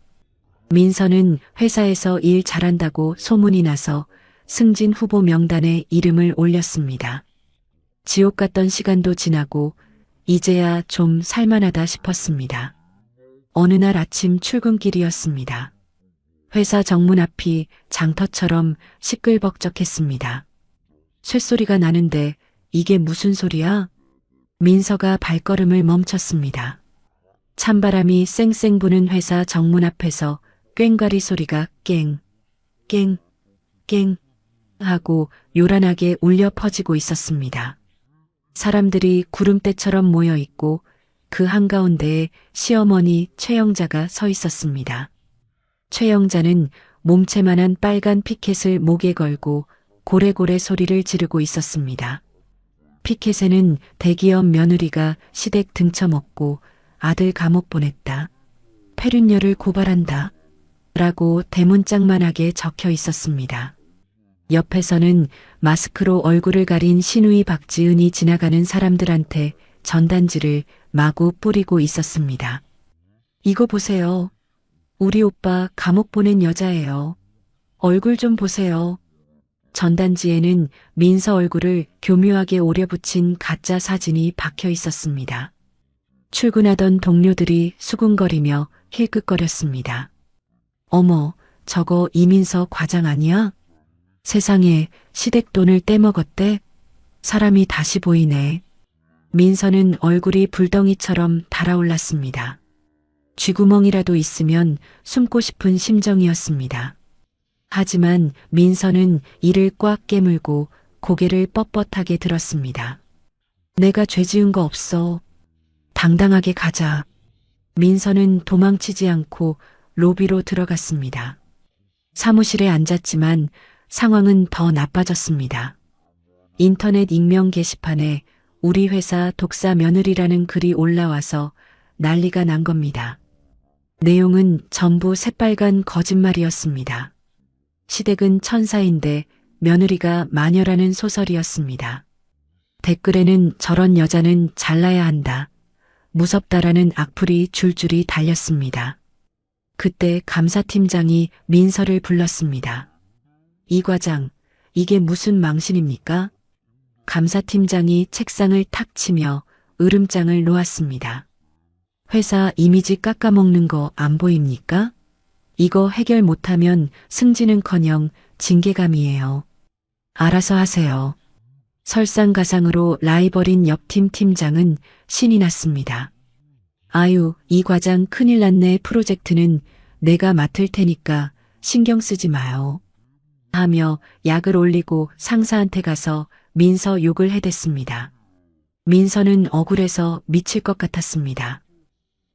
민서는 회사에서 일 잘한다고 소문이 나서 승진 후보 명단에 이름을 올렸습니다. 지옥 같던 시간도 지나고 이제야 좀 살만하다 싶었습니다. 어느 날 아침 출근길이었습니다. 회사 정문 앞이 장터처럼 시끌벅적했습니다. 쇳소리가 나는데 이게 무슨 소리야? 민서가 발걸음을 멈췄습니다. 찬바람이 쌩쌩 부는 회사 정문 앞에서 꽹과리 소리가 깽 하고 요란하게 울려 퍼지고 있었습니다. 사람들이 구름대처럼 모여 있고 그 한가운데에 시어머니 최영자가 서 있었습니다. 최영자는 몸체만한 빨간 피켓을 목에 걸고 고래고래 소리를 지르고 있었습니다. 피켓에는 대기업 며느리가 시댁 등쳐먹고 아들 감옥 보냈다. 폐륜녀를 고발한다. 라고 대문짝만하게 적혀 있었습니다. 옆에서는 마스크로 얼굴을 가린 시누이 박지은이 지나가는 사람들한테 전단지를 마구 뿌리고 있었습니다. 이거 보세요. 우리 오빠 감옥 보낸 여자예요. 얼굴 좀 보세요. 전단지에는 민서 얼굴을 교묘하게 오려붙인 가짜 사진이 박혀 있었습니다. 출근하던 동료들이 수군거리며 힐끗거렸습니다. 어머, 저거 이민서 과장 아니야? 세상에 시댁 돈을 떼먹었대? 사람이 다시 보이네. 민서는 얼굴이 불덩이처럼 달아올랐습니다. 쥐구멍이라도 있으면 숨고 싶은 심정이었습니다. 하지만 민서는 이를 꽉 깨물고 고개를 뻣뻣하게 들었습니다. 내가 죄 지은 거 없어. 당당하게 가자. 민서는 도망치지 않고 로비로 들어갔습니다. 사무실에 앉았지만 상황은 더 나빠졌습니다. 인터넷 익명 게시판에 우리 회사 독사 며느리라는 글이 올라와서 난리가 난 겁니다. 내용은 전부 새빨간 거짓말이었습니다. 시댁은 천사인데 며느리가 마녀라는 소설이었습니다. 댓글에는 저런 여자는 잘나야 한다. 무섭다라는 악플이 줄줄이 달렸습니다. 그때 감사팀장이 민서를 불렀습니다. 이 과장, 이게 무슨 망신입니까? 감사팀장이 책상을 탁 치며 으름장을 놓았습니다. 회사 이미지 깎아먹는 거 안 보입니까? 이거 해결 못하면 승진은커녕 징계감이에요. 알아서 하세요. 설상가상으로 라이벌인 옆팀 팀장은 신이 났습니다. 아유, 이 과장 큰일 났네. 프로젝트는 내가 맡을 테니까 신경 쓰지 마요. 하며 약을 올리고 상사한테 가서 민서 욕을 해댔습니다. 민서는 억울해서 미칠 것 같았습니다.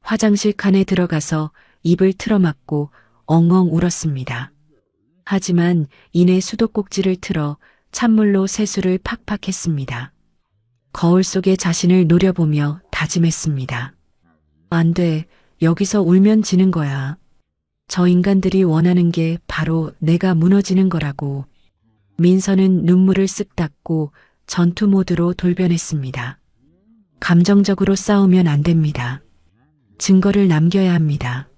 화장실 칸에 들어가서 입을 틀어막고 엉엉 울었습니다. 하지만 이내 수도꼭지를 틀어 찬물로 세수를 팍팍 했습니다. 거울 속에 자신을 노려보며 다짐했습니다. 안 돼. 여기서 울면 지는 거야. 저 인간들이 원하는 게 바로 내가 무너지는 거라고. 민서는 눈물을 쓱 닦고 전투 모드로 돌변했습니다. 감정적으로 싸우면 안 됩니다. 증거를 남겨야 합니다.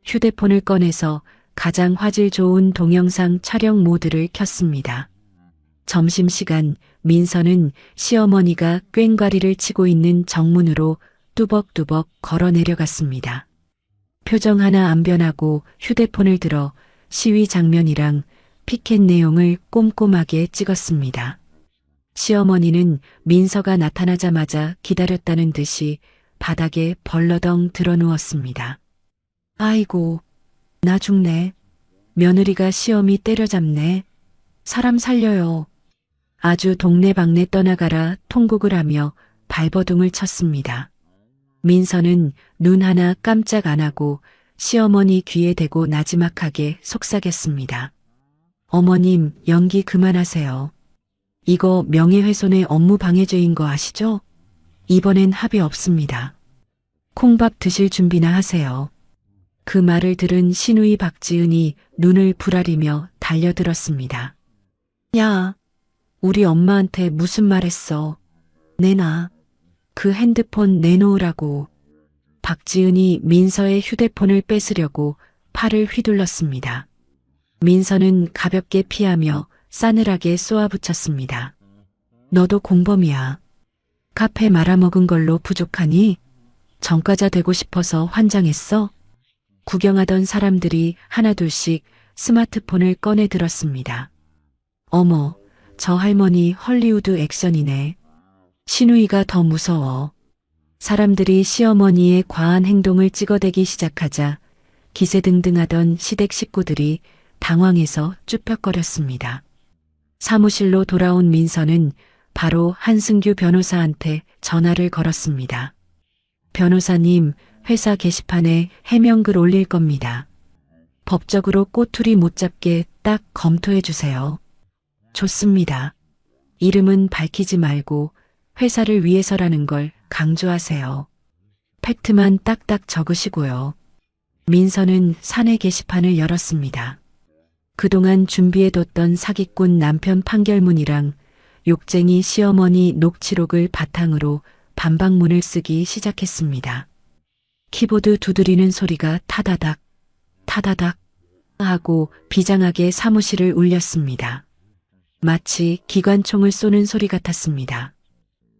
휴대폰을 꺼내서 가장 화질 좋은 동영상 촬영 모드를 켰습니다. 점심시간 민서는 시어머니가 꽹과리를 치고 있는 정문으로 뚜벅뚜벅 걸어 내려갔습니다. 표정 하나 안 변하고 휴대폰을 들어 시위 장면이랑 피켓 내용을 꼼꼼하게 찍었습니다. 시어머니는 민서가 나타나자마자 기다렸다는 듯이 바닥에 벌러덩 드러누웠습니다. 아이고, 나 죽네. 며느리가 시어미 때려잡네. 사람 살려요. 아주 동네방네 떠나가라 통곡을 하며 발버둥을 쳤습니다. 민서는 눈 하나 깜짝 안 하고 시어머니 귀에 대고 나지막하게 속삭였습니다. 어머님, 연기 그만하세요. 이거 명예훼손의 업무방해죄인 거 아시죠? 이번엔 합의 없습니다. 콩밥 드실 준비나 하세요. 그 말을 들은 시누이 박지은이 눈을 부라리며 달려들었습니다. 야, 우리 엄마한테 무슨 말 했어? 내놔. 그 핸드폰 내놓으라고. 박지은이 민서의 휴대폰을 뺏으려고 팔을 휘둘렀습니다. 민서는 가볍게 피하며 싸늘하게 쏘아붙였습니다. 너도 공범이야. 카페 말아먹은 걸로 부족하니? 전과자 되고 싶어서 환장했어? 구경하던 사람들이 하나둘씩 스마트폰을 꺼내 들었습니다. 어머, 저 할머니 헐리우드 액션이네. 시누이가 더 무서워. 사람들이 시어머니의 과한 행동을 찍어대기 시작하자 기세등등하던 시댁 식구들이 당황해서 쭈뼛거렸습니다. 사무실로 돌아온 민서는 바로 한승규 변호사한테 전화를 걸었습니다. 변호사님, 회사 게시판에 해명글 올릴 겁니다. 법적으로 꼬투리 못 잡게 딱 검토해 주세요. 좋습니다. 이름은 밝히지 말고 회사를 위해서라는 걸 강조하세요. 팩트만 딱딱 적으시고요. 민서는 사내 게시판을 열었습니다. 그동안 준비해뒀던 사기꾼 남편 판결문이랑 욕쟁이 시어머니 녹취록을 바탕으로 반박문을 쓰기 시작했습니다. 키보드 두드리는 소리가 타다닥, 타다닥 하고 비장하게 사무실을 울렸습니다. 마치 기관총을 쏘는 소리 같았습니다.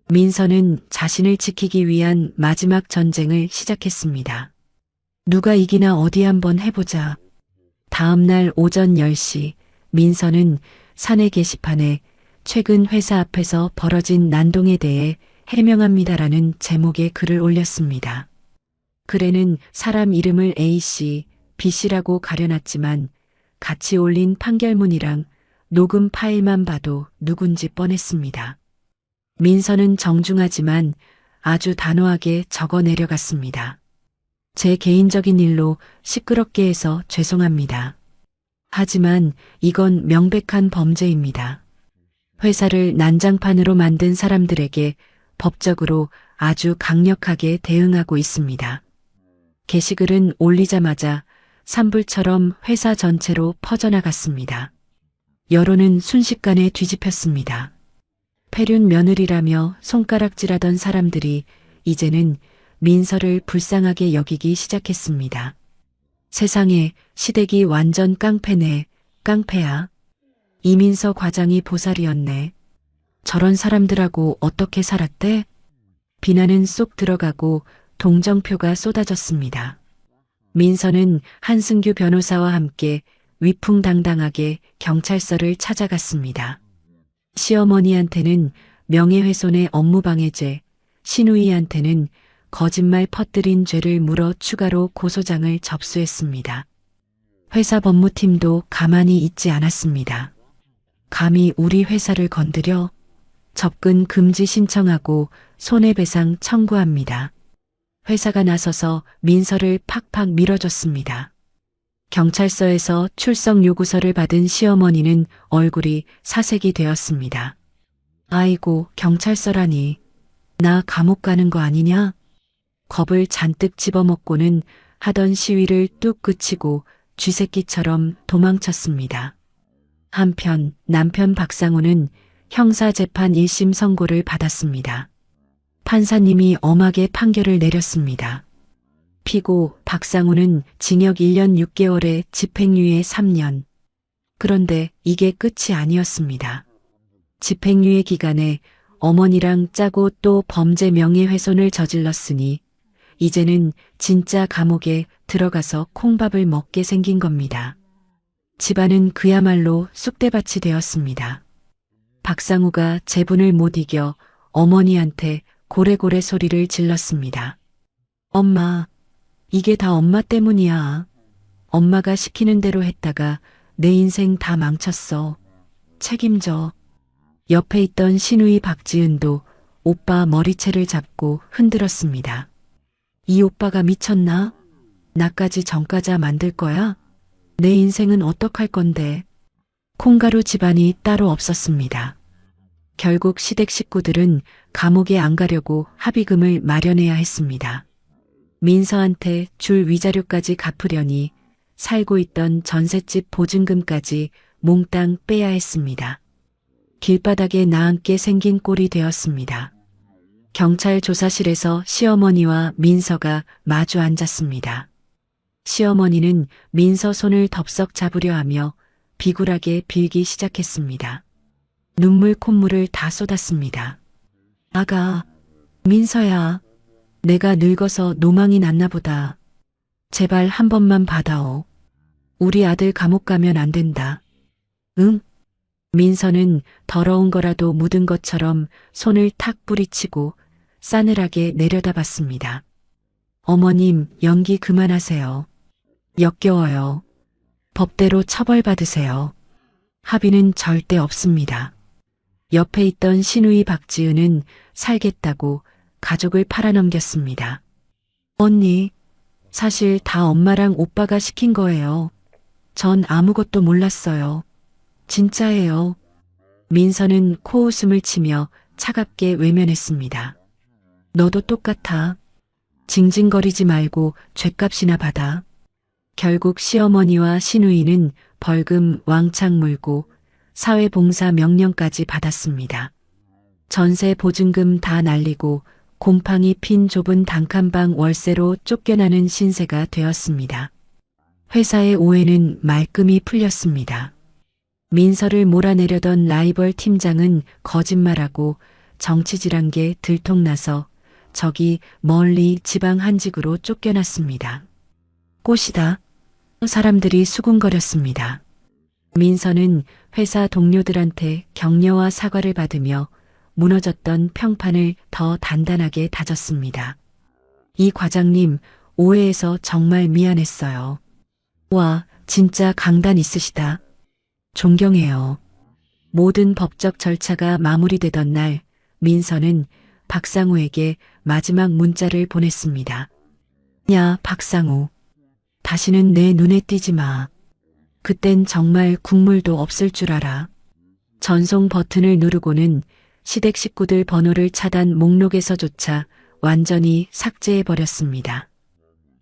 민서는 자신을 지키기 위한 마지막 전쟁을 시작했습니다. 누가 이기나 어디 한번 해보자. 다음 날 오전 10시 민서는 사내 게시판에 최근 회사 앞에서 벌어진 난동에 대해 해명합니다라는 제목의 글을 올렸습니다. 글에는 사람 이름을 A씨, B씨라고 가려놨지만 같이 올린 판결문이랑 녹음 파일만 봐도 누군지 뻔했습니다. 민서는 정중하지만 아주 단호하게 적어 내려갔습니다. 제 개인적인 일로 시끄럽게 해서 죄송합니다. 하지만 이건 명백한 범죄입니다. 회사를 난장판으로 만든 사람들에게 법적으로 아주 강력하게 대응하고 있습니다. 게시글은 올리자마자 산불처럼 회사 전체로 퍼져나갔습니다. 여론은 순식간에 뒤집혔습니다. 폐륜 며느리라며 손가락질하던 사람들이 이제는 민서를 불쌍하게 여기기 시작했습니다. 세상에, 시댁이 완전 깡패네, 깡패야. 이민서 과장이 보살이었네. 저런 사람들하고 어떻게 살았대? 비난은 쏙 들어가고 동정표가 쏟아졌습니다. 민서는 한승규 변호사와 함께 위풍당당하게 경찰서를 찾아갔습니다. 시어머니한테는 명예훼손의 업무방해죄, 시누이한테는 거짓말 퍼뜨린 죄를 물어 추가로 고소장을 접수했습니다. 회사 법무팀도 가만히 있지 않았습니다. 감히 우리 회사를 건드려? 접근 금지 신청하고 손해배상 청구합니다. 회사가 나서서 민서를 팍팍 밀어줬습니다. 경찰서에서 출석 요구서를 받은 시어머니는 얼굴이 사색이 되었습니다. 아이고, 경찰서라니. 나 감옥 가는 거 아니냐? 겁을 잔뜩 집어먹고는 하던 시위를 뚝 그치고 쥐새끼처럼 도망쳤습니다. 한편 남편 박상우는 형사재판 1심 선고를 받았습니다. 판사님이 엄하게 판결을 내렸습니다. 피고 박상우는 징역 1년 6개월에 집행유예 3년. 그런데 이게 끝이 아니었습니다. 집행유예 기간에 어머니랑 짜고 또 범죄 명예훼손을 저질렀으니 이제는 진짜 감옥에 들어가서 콩밥을 먹게 생긴 겁니다. 집안은 그야말로 쑥대밭이 되었습니다. 박상우가 재분을 못 이겨 어머니한테 고래고래 소리를 질렀습니다. 엄마, 이게 다 엄마 때문이야. 엄마가 시키는 대로 했다가 내 인생 다 망쳤어. 책임져. 옆에 있던 시누이 박지은도 오빠 머리채를 잡고 흔들었습니다. 이 오빠가 미쳤나? 나까지 전과자 만들 거야? 내 인생은 어떡할 건데? 콩가루 집안이 따로 없었습니다. 결국 시댁 식구들은 감옥에 안 가려고 합의금을 마련해야 했습니다. 민서한테 줄 위자료까지 갚으려니 살고 있던 전셋집 보증금까지 몽땅 빼야 했습니다. 길바닥에 나앉게 생긴 꼴이 되었습니다. 경찰 조사실에서 시어머니와 민서가 마주 앉았습니다. 시어머니는 민서 손을 덥석 잡으려 하며 비굴하게 빌기 시작했습니다. 눈물 콧물을 다 쏟았습니다. 아가, 민서야, 내가 늙어서 노망이 났나 보다. 제발 한 번만 받아오. 우리 아들 감옥 가면 안 된다. 응? 민서는 더러운 거라도 묻은 것처럼 손을 탁 뿌리치고 싸늘하게 내려다봤습니다. 어머님, 연기 그만하세요. 역겨워요. 법대로 처벌받으세요. 합의는 절대 없습니다. 옆에 있던 시누이 박지은은 살겠다고 가족을 팔아넘겼습니다. 언니, 사실 다 엄마랑 오빠가 시킨 거예요. 전 아무것도 몰랐어요. 진짜예요. 민서는 코웃음을 치며 차갑게 외면했습니다. 너도 똑같아. 징징거리지 말고 죗값이나 받아. 결국 시어머니와 시누이는 벌금 왕창 물고 사회봉사 명령까지 받았습니다. 전세 보증금 다 날리고 곰팡이 핀 좁은 단칸방 월세로 쫓겨나는 신세가 되었습니다. 회사의 오해는 말끔히 풀렸습니다. 민서를 몰아내려던 라이벌 팀장은 거짓말하고 정치질한 게 들통나서 저기 멀리 지방 한직으로 쫓겨났습니다. 꽃이다. 사람들이 수군거렸습니다. 민서는 회사 동료들한테 격려와 사과를 받으며 무너졌던 평판을 더 단단하게 다졌습니다. 이 과장님, 오해해서 정말 미안했어요. 와, 진짜 강단 있으시다. 존경해요. 모든 법적 절차가 마무리되던 날, 민서는 박상우에게 마지막 문자를 보냈습니다. 야, 박상우. 다시는 내 눈에 띄지 마. 그땐 정말 국물도 없을 줄 알아. 전송 버튼을 누르고는 시댁 식구들 번호를 차단 목록에서조차 완전히 삭제해버렸습니다.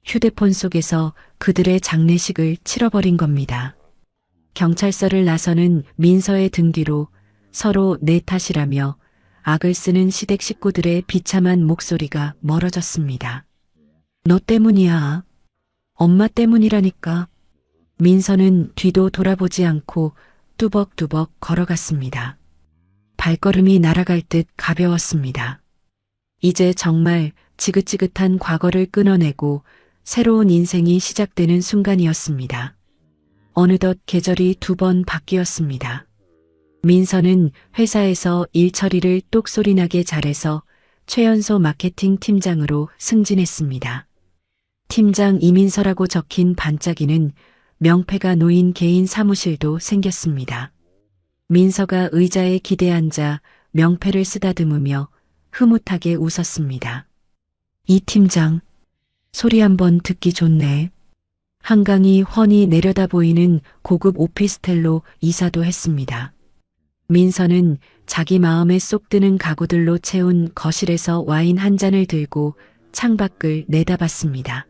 휴대폰 속에서 그들의 장례식을 치러버린 겁니다. 경찰서를 나서는 민서의 등 뒤로 서로 내 탓이라며 악을 쓰는 시댁 식구들의 비참한 목소리가 멀어졌습니다. 너 때문이야. 엄마 때문이라니까. 민서는 뒤도 돌아보지 않고 뚜벅뚜벅 걸어갔습니다. 발걸음이 날아갈 듯 가벼웠습니다. 이제 정말 지긋지긋한 과거를 끊어내고 새로운 인생이 시작되는 순간이었습니다. 어느덧 계절이 2번 바뀌었습니다. 민서는 회사에서 일 처리를 똑소리나게 잘해서 최연소 마케팅 팀장으로 승진했습니다. 팀장 이민서라고 적힌 반짝이는 명패가 놓인 개인 사무실도 생겼습니다. 민서가 의자에 기대 앉아 명패를 쓰다듬으며 흐뭇하게 웃었습니다. 이 팀장, 소리 한번 듣기 좋네. 한강이 훤히 내려다 보이는 고급 오피스텔로 이사도 했습니다. 민서는 자기 마음에 쏙 드는 가구들로 채운 거실에서 와인 한 잔을 들고 창밖을 내다봤습니다.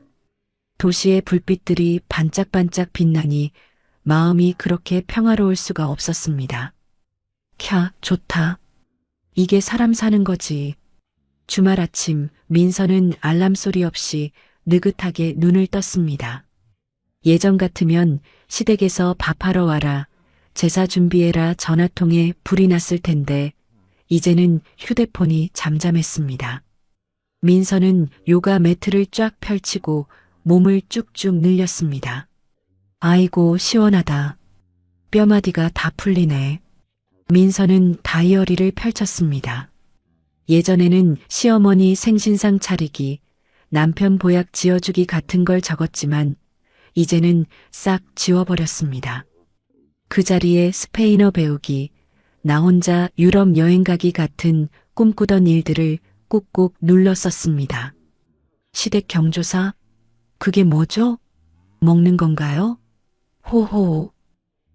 도시의 불빛들이 반짝반짝 빛나니 마음이 그렇게 평화로울 수가 없었습니다. 캬, 좋다. 이게 사람 사는 거지. 주말 아침 민서는 알람 소리 없이 느긋하게 눈을 떴습니다. 예전 같으면 시댁에서 밥하러 와라, 제사 준비해라 전화통에 불이 났을 텐데 이제는 휴대폰이 잠잠했습니다. 민서는 요가 매트를 쫙 펼치고 몸을 쭉쭉 늘렸습니다. 아이고 시원하다. 뼈마디가 다 풀리네. 민서는 다이어리를 펼쳤습니다. 예전에는 시어머니 생신상 차리기, 남편 보약 지어주기 같은 걸 적었지만 이제는 싹 지워버렸습니다. 그 자리에 스페인어 배우기, 나 혼자 유럽 여행 가기 같은 꿈꾸던 일들을 꾹꾹 눌러 썼습니다. 시댁 경조사? 그게 뭐죠? 먹는 건가요? 호호.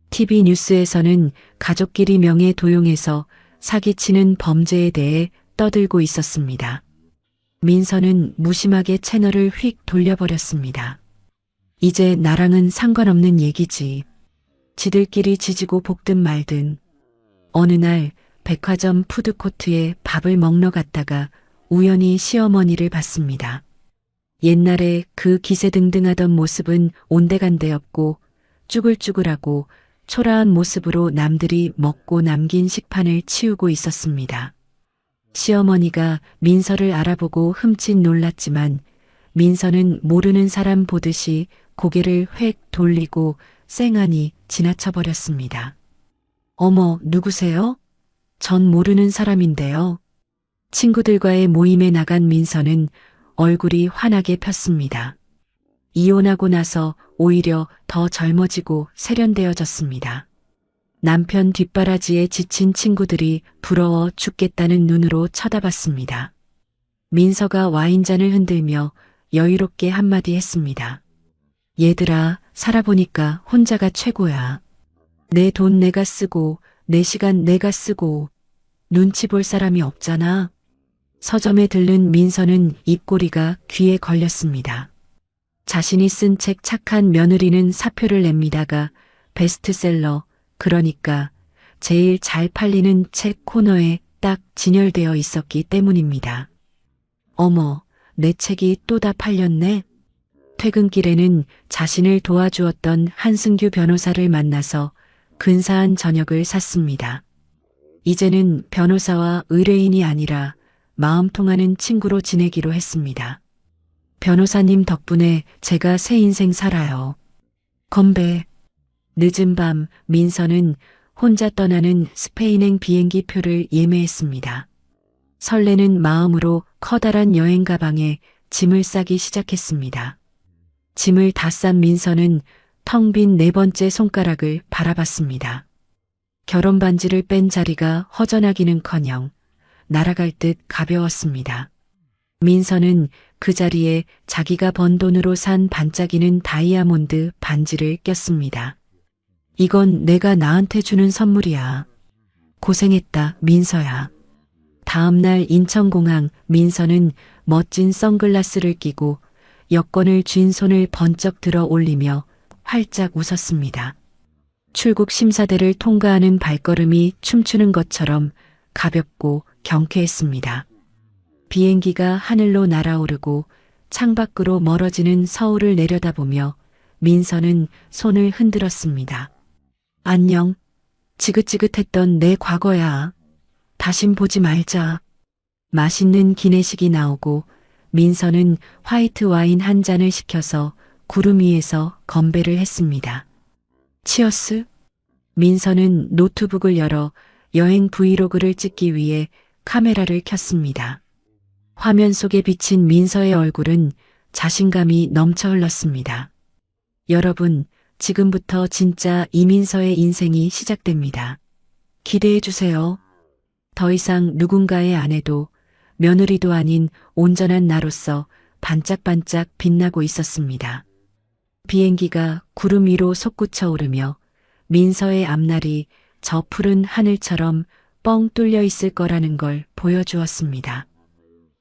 TV 뉴스에서는 가족끼리 명예 도용해서 사기치는 범죄에 대해 떠들고 있었습니다. 민서는 무심하게 채널을 휙 돌려버렸습니다. 이제 나랑은 상관없는 얘기지. 지들끼리 지지고 볶든 말든. 어느 날 백화점 푸드코트에 밥을 먹러 갔다가 우연히 시어머니를 봤습니다. 옛날에 그 기세등등하던 모습은 온데간데 없고 쭈글쭈글하고 초라한 모습으로 남들이 먹고 남긴 식판을 치우고 있었습니다. 시어머니가 민서를 알아보고 흠칫 놀랐지만 민서는 모르는 사람 보듯이 고개를 획 돌리고 쌩하니 지나쳐버렸습니다. 어머, 누구세요? 전 모르는 사람인데요. 친구들과의 모임에 나간 민서는 얼굴이 환하게 폈습니다. 이혼하고 나서 오히려 더 젊어지고 세련되어졌습니다. 남편 뒷바라지에 지친 친구들이 부러워 죽겠다는 눈으로 쳐다봤습니다. 민서가 와인잔을 흔들며 여유롭게 한마디 했습니다. 얘들아, 살아보니까 혼자가 최고야. 내 돈 내가 쓰고, 내 시간 내가 쓰고, 눈치 볼 사람이 없잖아. 서점에 들른 민서는 입꼬리가 귀에 걸렸습니다. 자신이 쓴 책 착한 며느리는 사표를 냅니다가 베스트셀러, 그러니까 제일 잘 팔리는 책 코너에 딱 진열되어 있었기 때문입니다. 어머, 내 책이 또 다 팔렸네. 퇴근길에는 자신을 도와주었던 한승규 변호사를 만나서 근사한 저녁을 샀습니다. 이제는 변호사와 의뢰인이 아니라 마음 통하는 친구로 지내기로 했습니다. 변호사님 덕분에 제가 새 인생 살아요. 건배. 늦은 밤 민서는 혼자 떠나는 스페인행 비행기 표를 예매했습니다. 설레는 마음으로 커다란 여행 가방에 짐을 싸기 시작했습니다. 짐을 다 싼 민서는 텅 빈 네 번째 손가락을 바라봤습니다. 결혼 반지를 뺀 자리가 허전하기는커녕 날아갈 듯 가벼웠습니다. 민서는 그 자리에 자기가 번 돈으로 산 반짝이는 다이아몬드 반지를 꼈습니다. 이건 내가 나한테 주는 선물이야. 고생했다, 민서야. 다음 날 인천공항 민서는 멋진 선글라스를 끼고 여권을 쥔 손을 번쩍 들어 올리며 활짝 웃었습니다. 출국 심사대를 통과하는 발걸음이 춤추는 것처럼 가볍고 경쾌했습니다. 비행기가 하늘로 날아오르고 창밖으로 멀어지는 서울을 내려다보며 민서는 손을 흔들었습니다. 안녕. 지긋지긋했던 내 과거야. 다신 보지 말자. 맛있는 기내식이 나오고 민서는 화이트 와인 한 잔을 시켜서 구름 위에서 건배를 했습니다. 치어스? 민서는 노트북을 열어 여행 브이로그를 찍기 위해 카메라를 켰습니다. 화면 속에 비친 민서의 얼굴은 자신감이 넘쳐 흘렀습니다. 여러분, 지금부터 진짜 이민서의 인생이 시작됩니다. 기대해 주세요. 더 이상 누군가의 아내도 며느리도 아닌 온전한 나로서 반짝반짝 빛나고 있었습니다. 비행기가 구름 위로 솟구쳐 오르며 민서의 앞날이 저 푸른 하늘처럼 뻥 뚫려 있을 거라는 걸 보여주었습니다.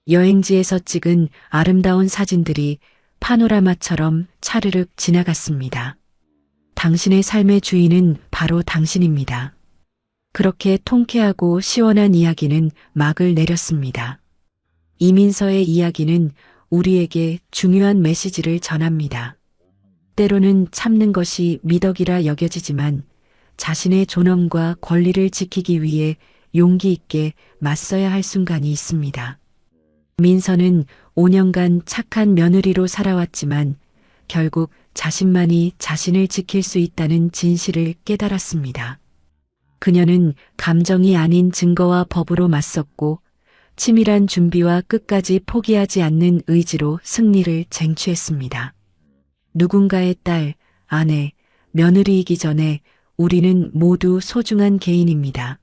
여행지에서 찍은 아름다운 사진들이 파노라마처럼 차르륵 지나갔습니다. 당신의 삶의 주인은 바로 당신입니다. 그렇게 통쾌하고 시원한 이야기는 막을 내렸습니다. 이민서의 이야기는 우리에게 중요한 메시지를 전합니다. 때로는 참는 것이 미덕이라 여겨지지만 자신의 존엄과 권리를 지키기 위해 용기 있게 맞서야 할 순간이 있습니다. 민서는 5년간 착한 며느리로 살아왔지만 결국 자신만이 자신을 지킬 수 있다는 진실을 깨달았습니다. 그녀는 감정이 아닌 증거와 법으로 맞섰고 치밀한 준비와 끝까지 포기하지 않는 의지로 승리를 쟁취했습니다. 누군가의 딸, 아내, 며느리이기 전에 우리는 모두 소중한 개인입니다.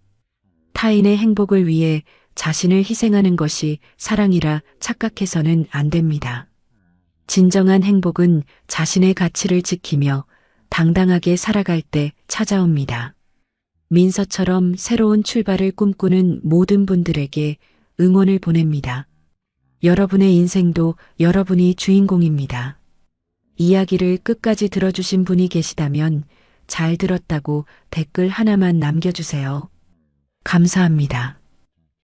타인의 행복을 위해 자신을 희생하는 것이 사랑이라 착각해서는 안 됩니다. 진정한 행복은 자신의 가치를 지키며 당당하게 살아갈 때 찾아옵니다. 민서처럼 새로운 출발을 꿈꾸는 모든 분들에게 응원을 보냅니다. 여러분의 인생도 여러분이 주인공입니다. 이야기를 끝까지 들어주신 분이 계시다면 잘 들었다고 댓글 하나만 남겨주세요. 감사합니다.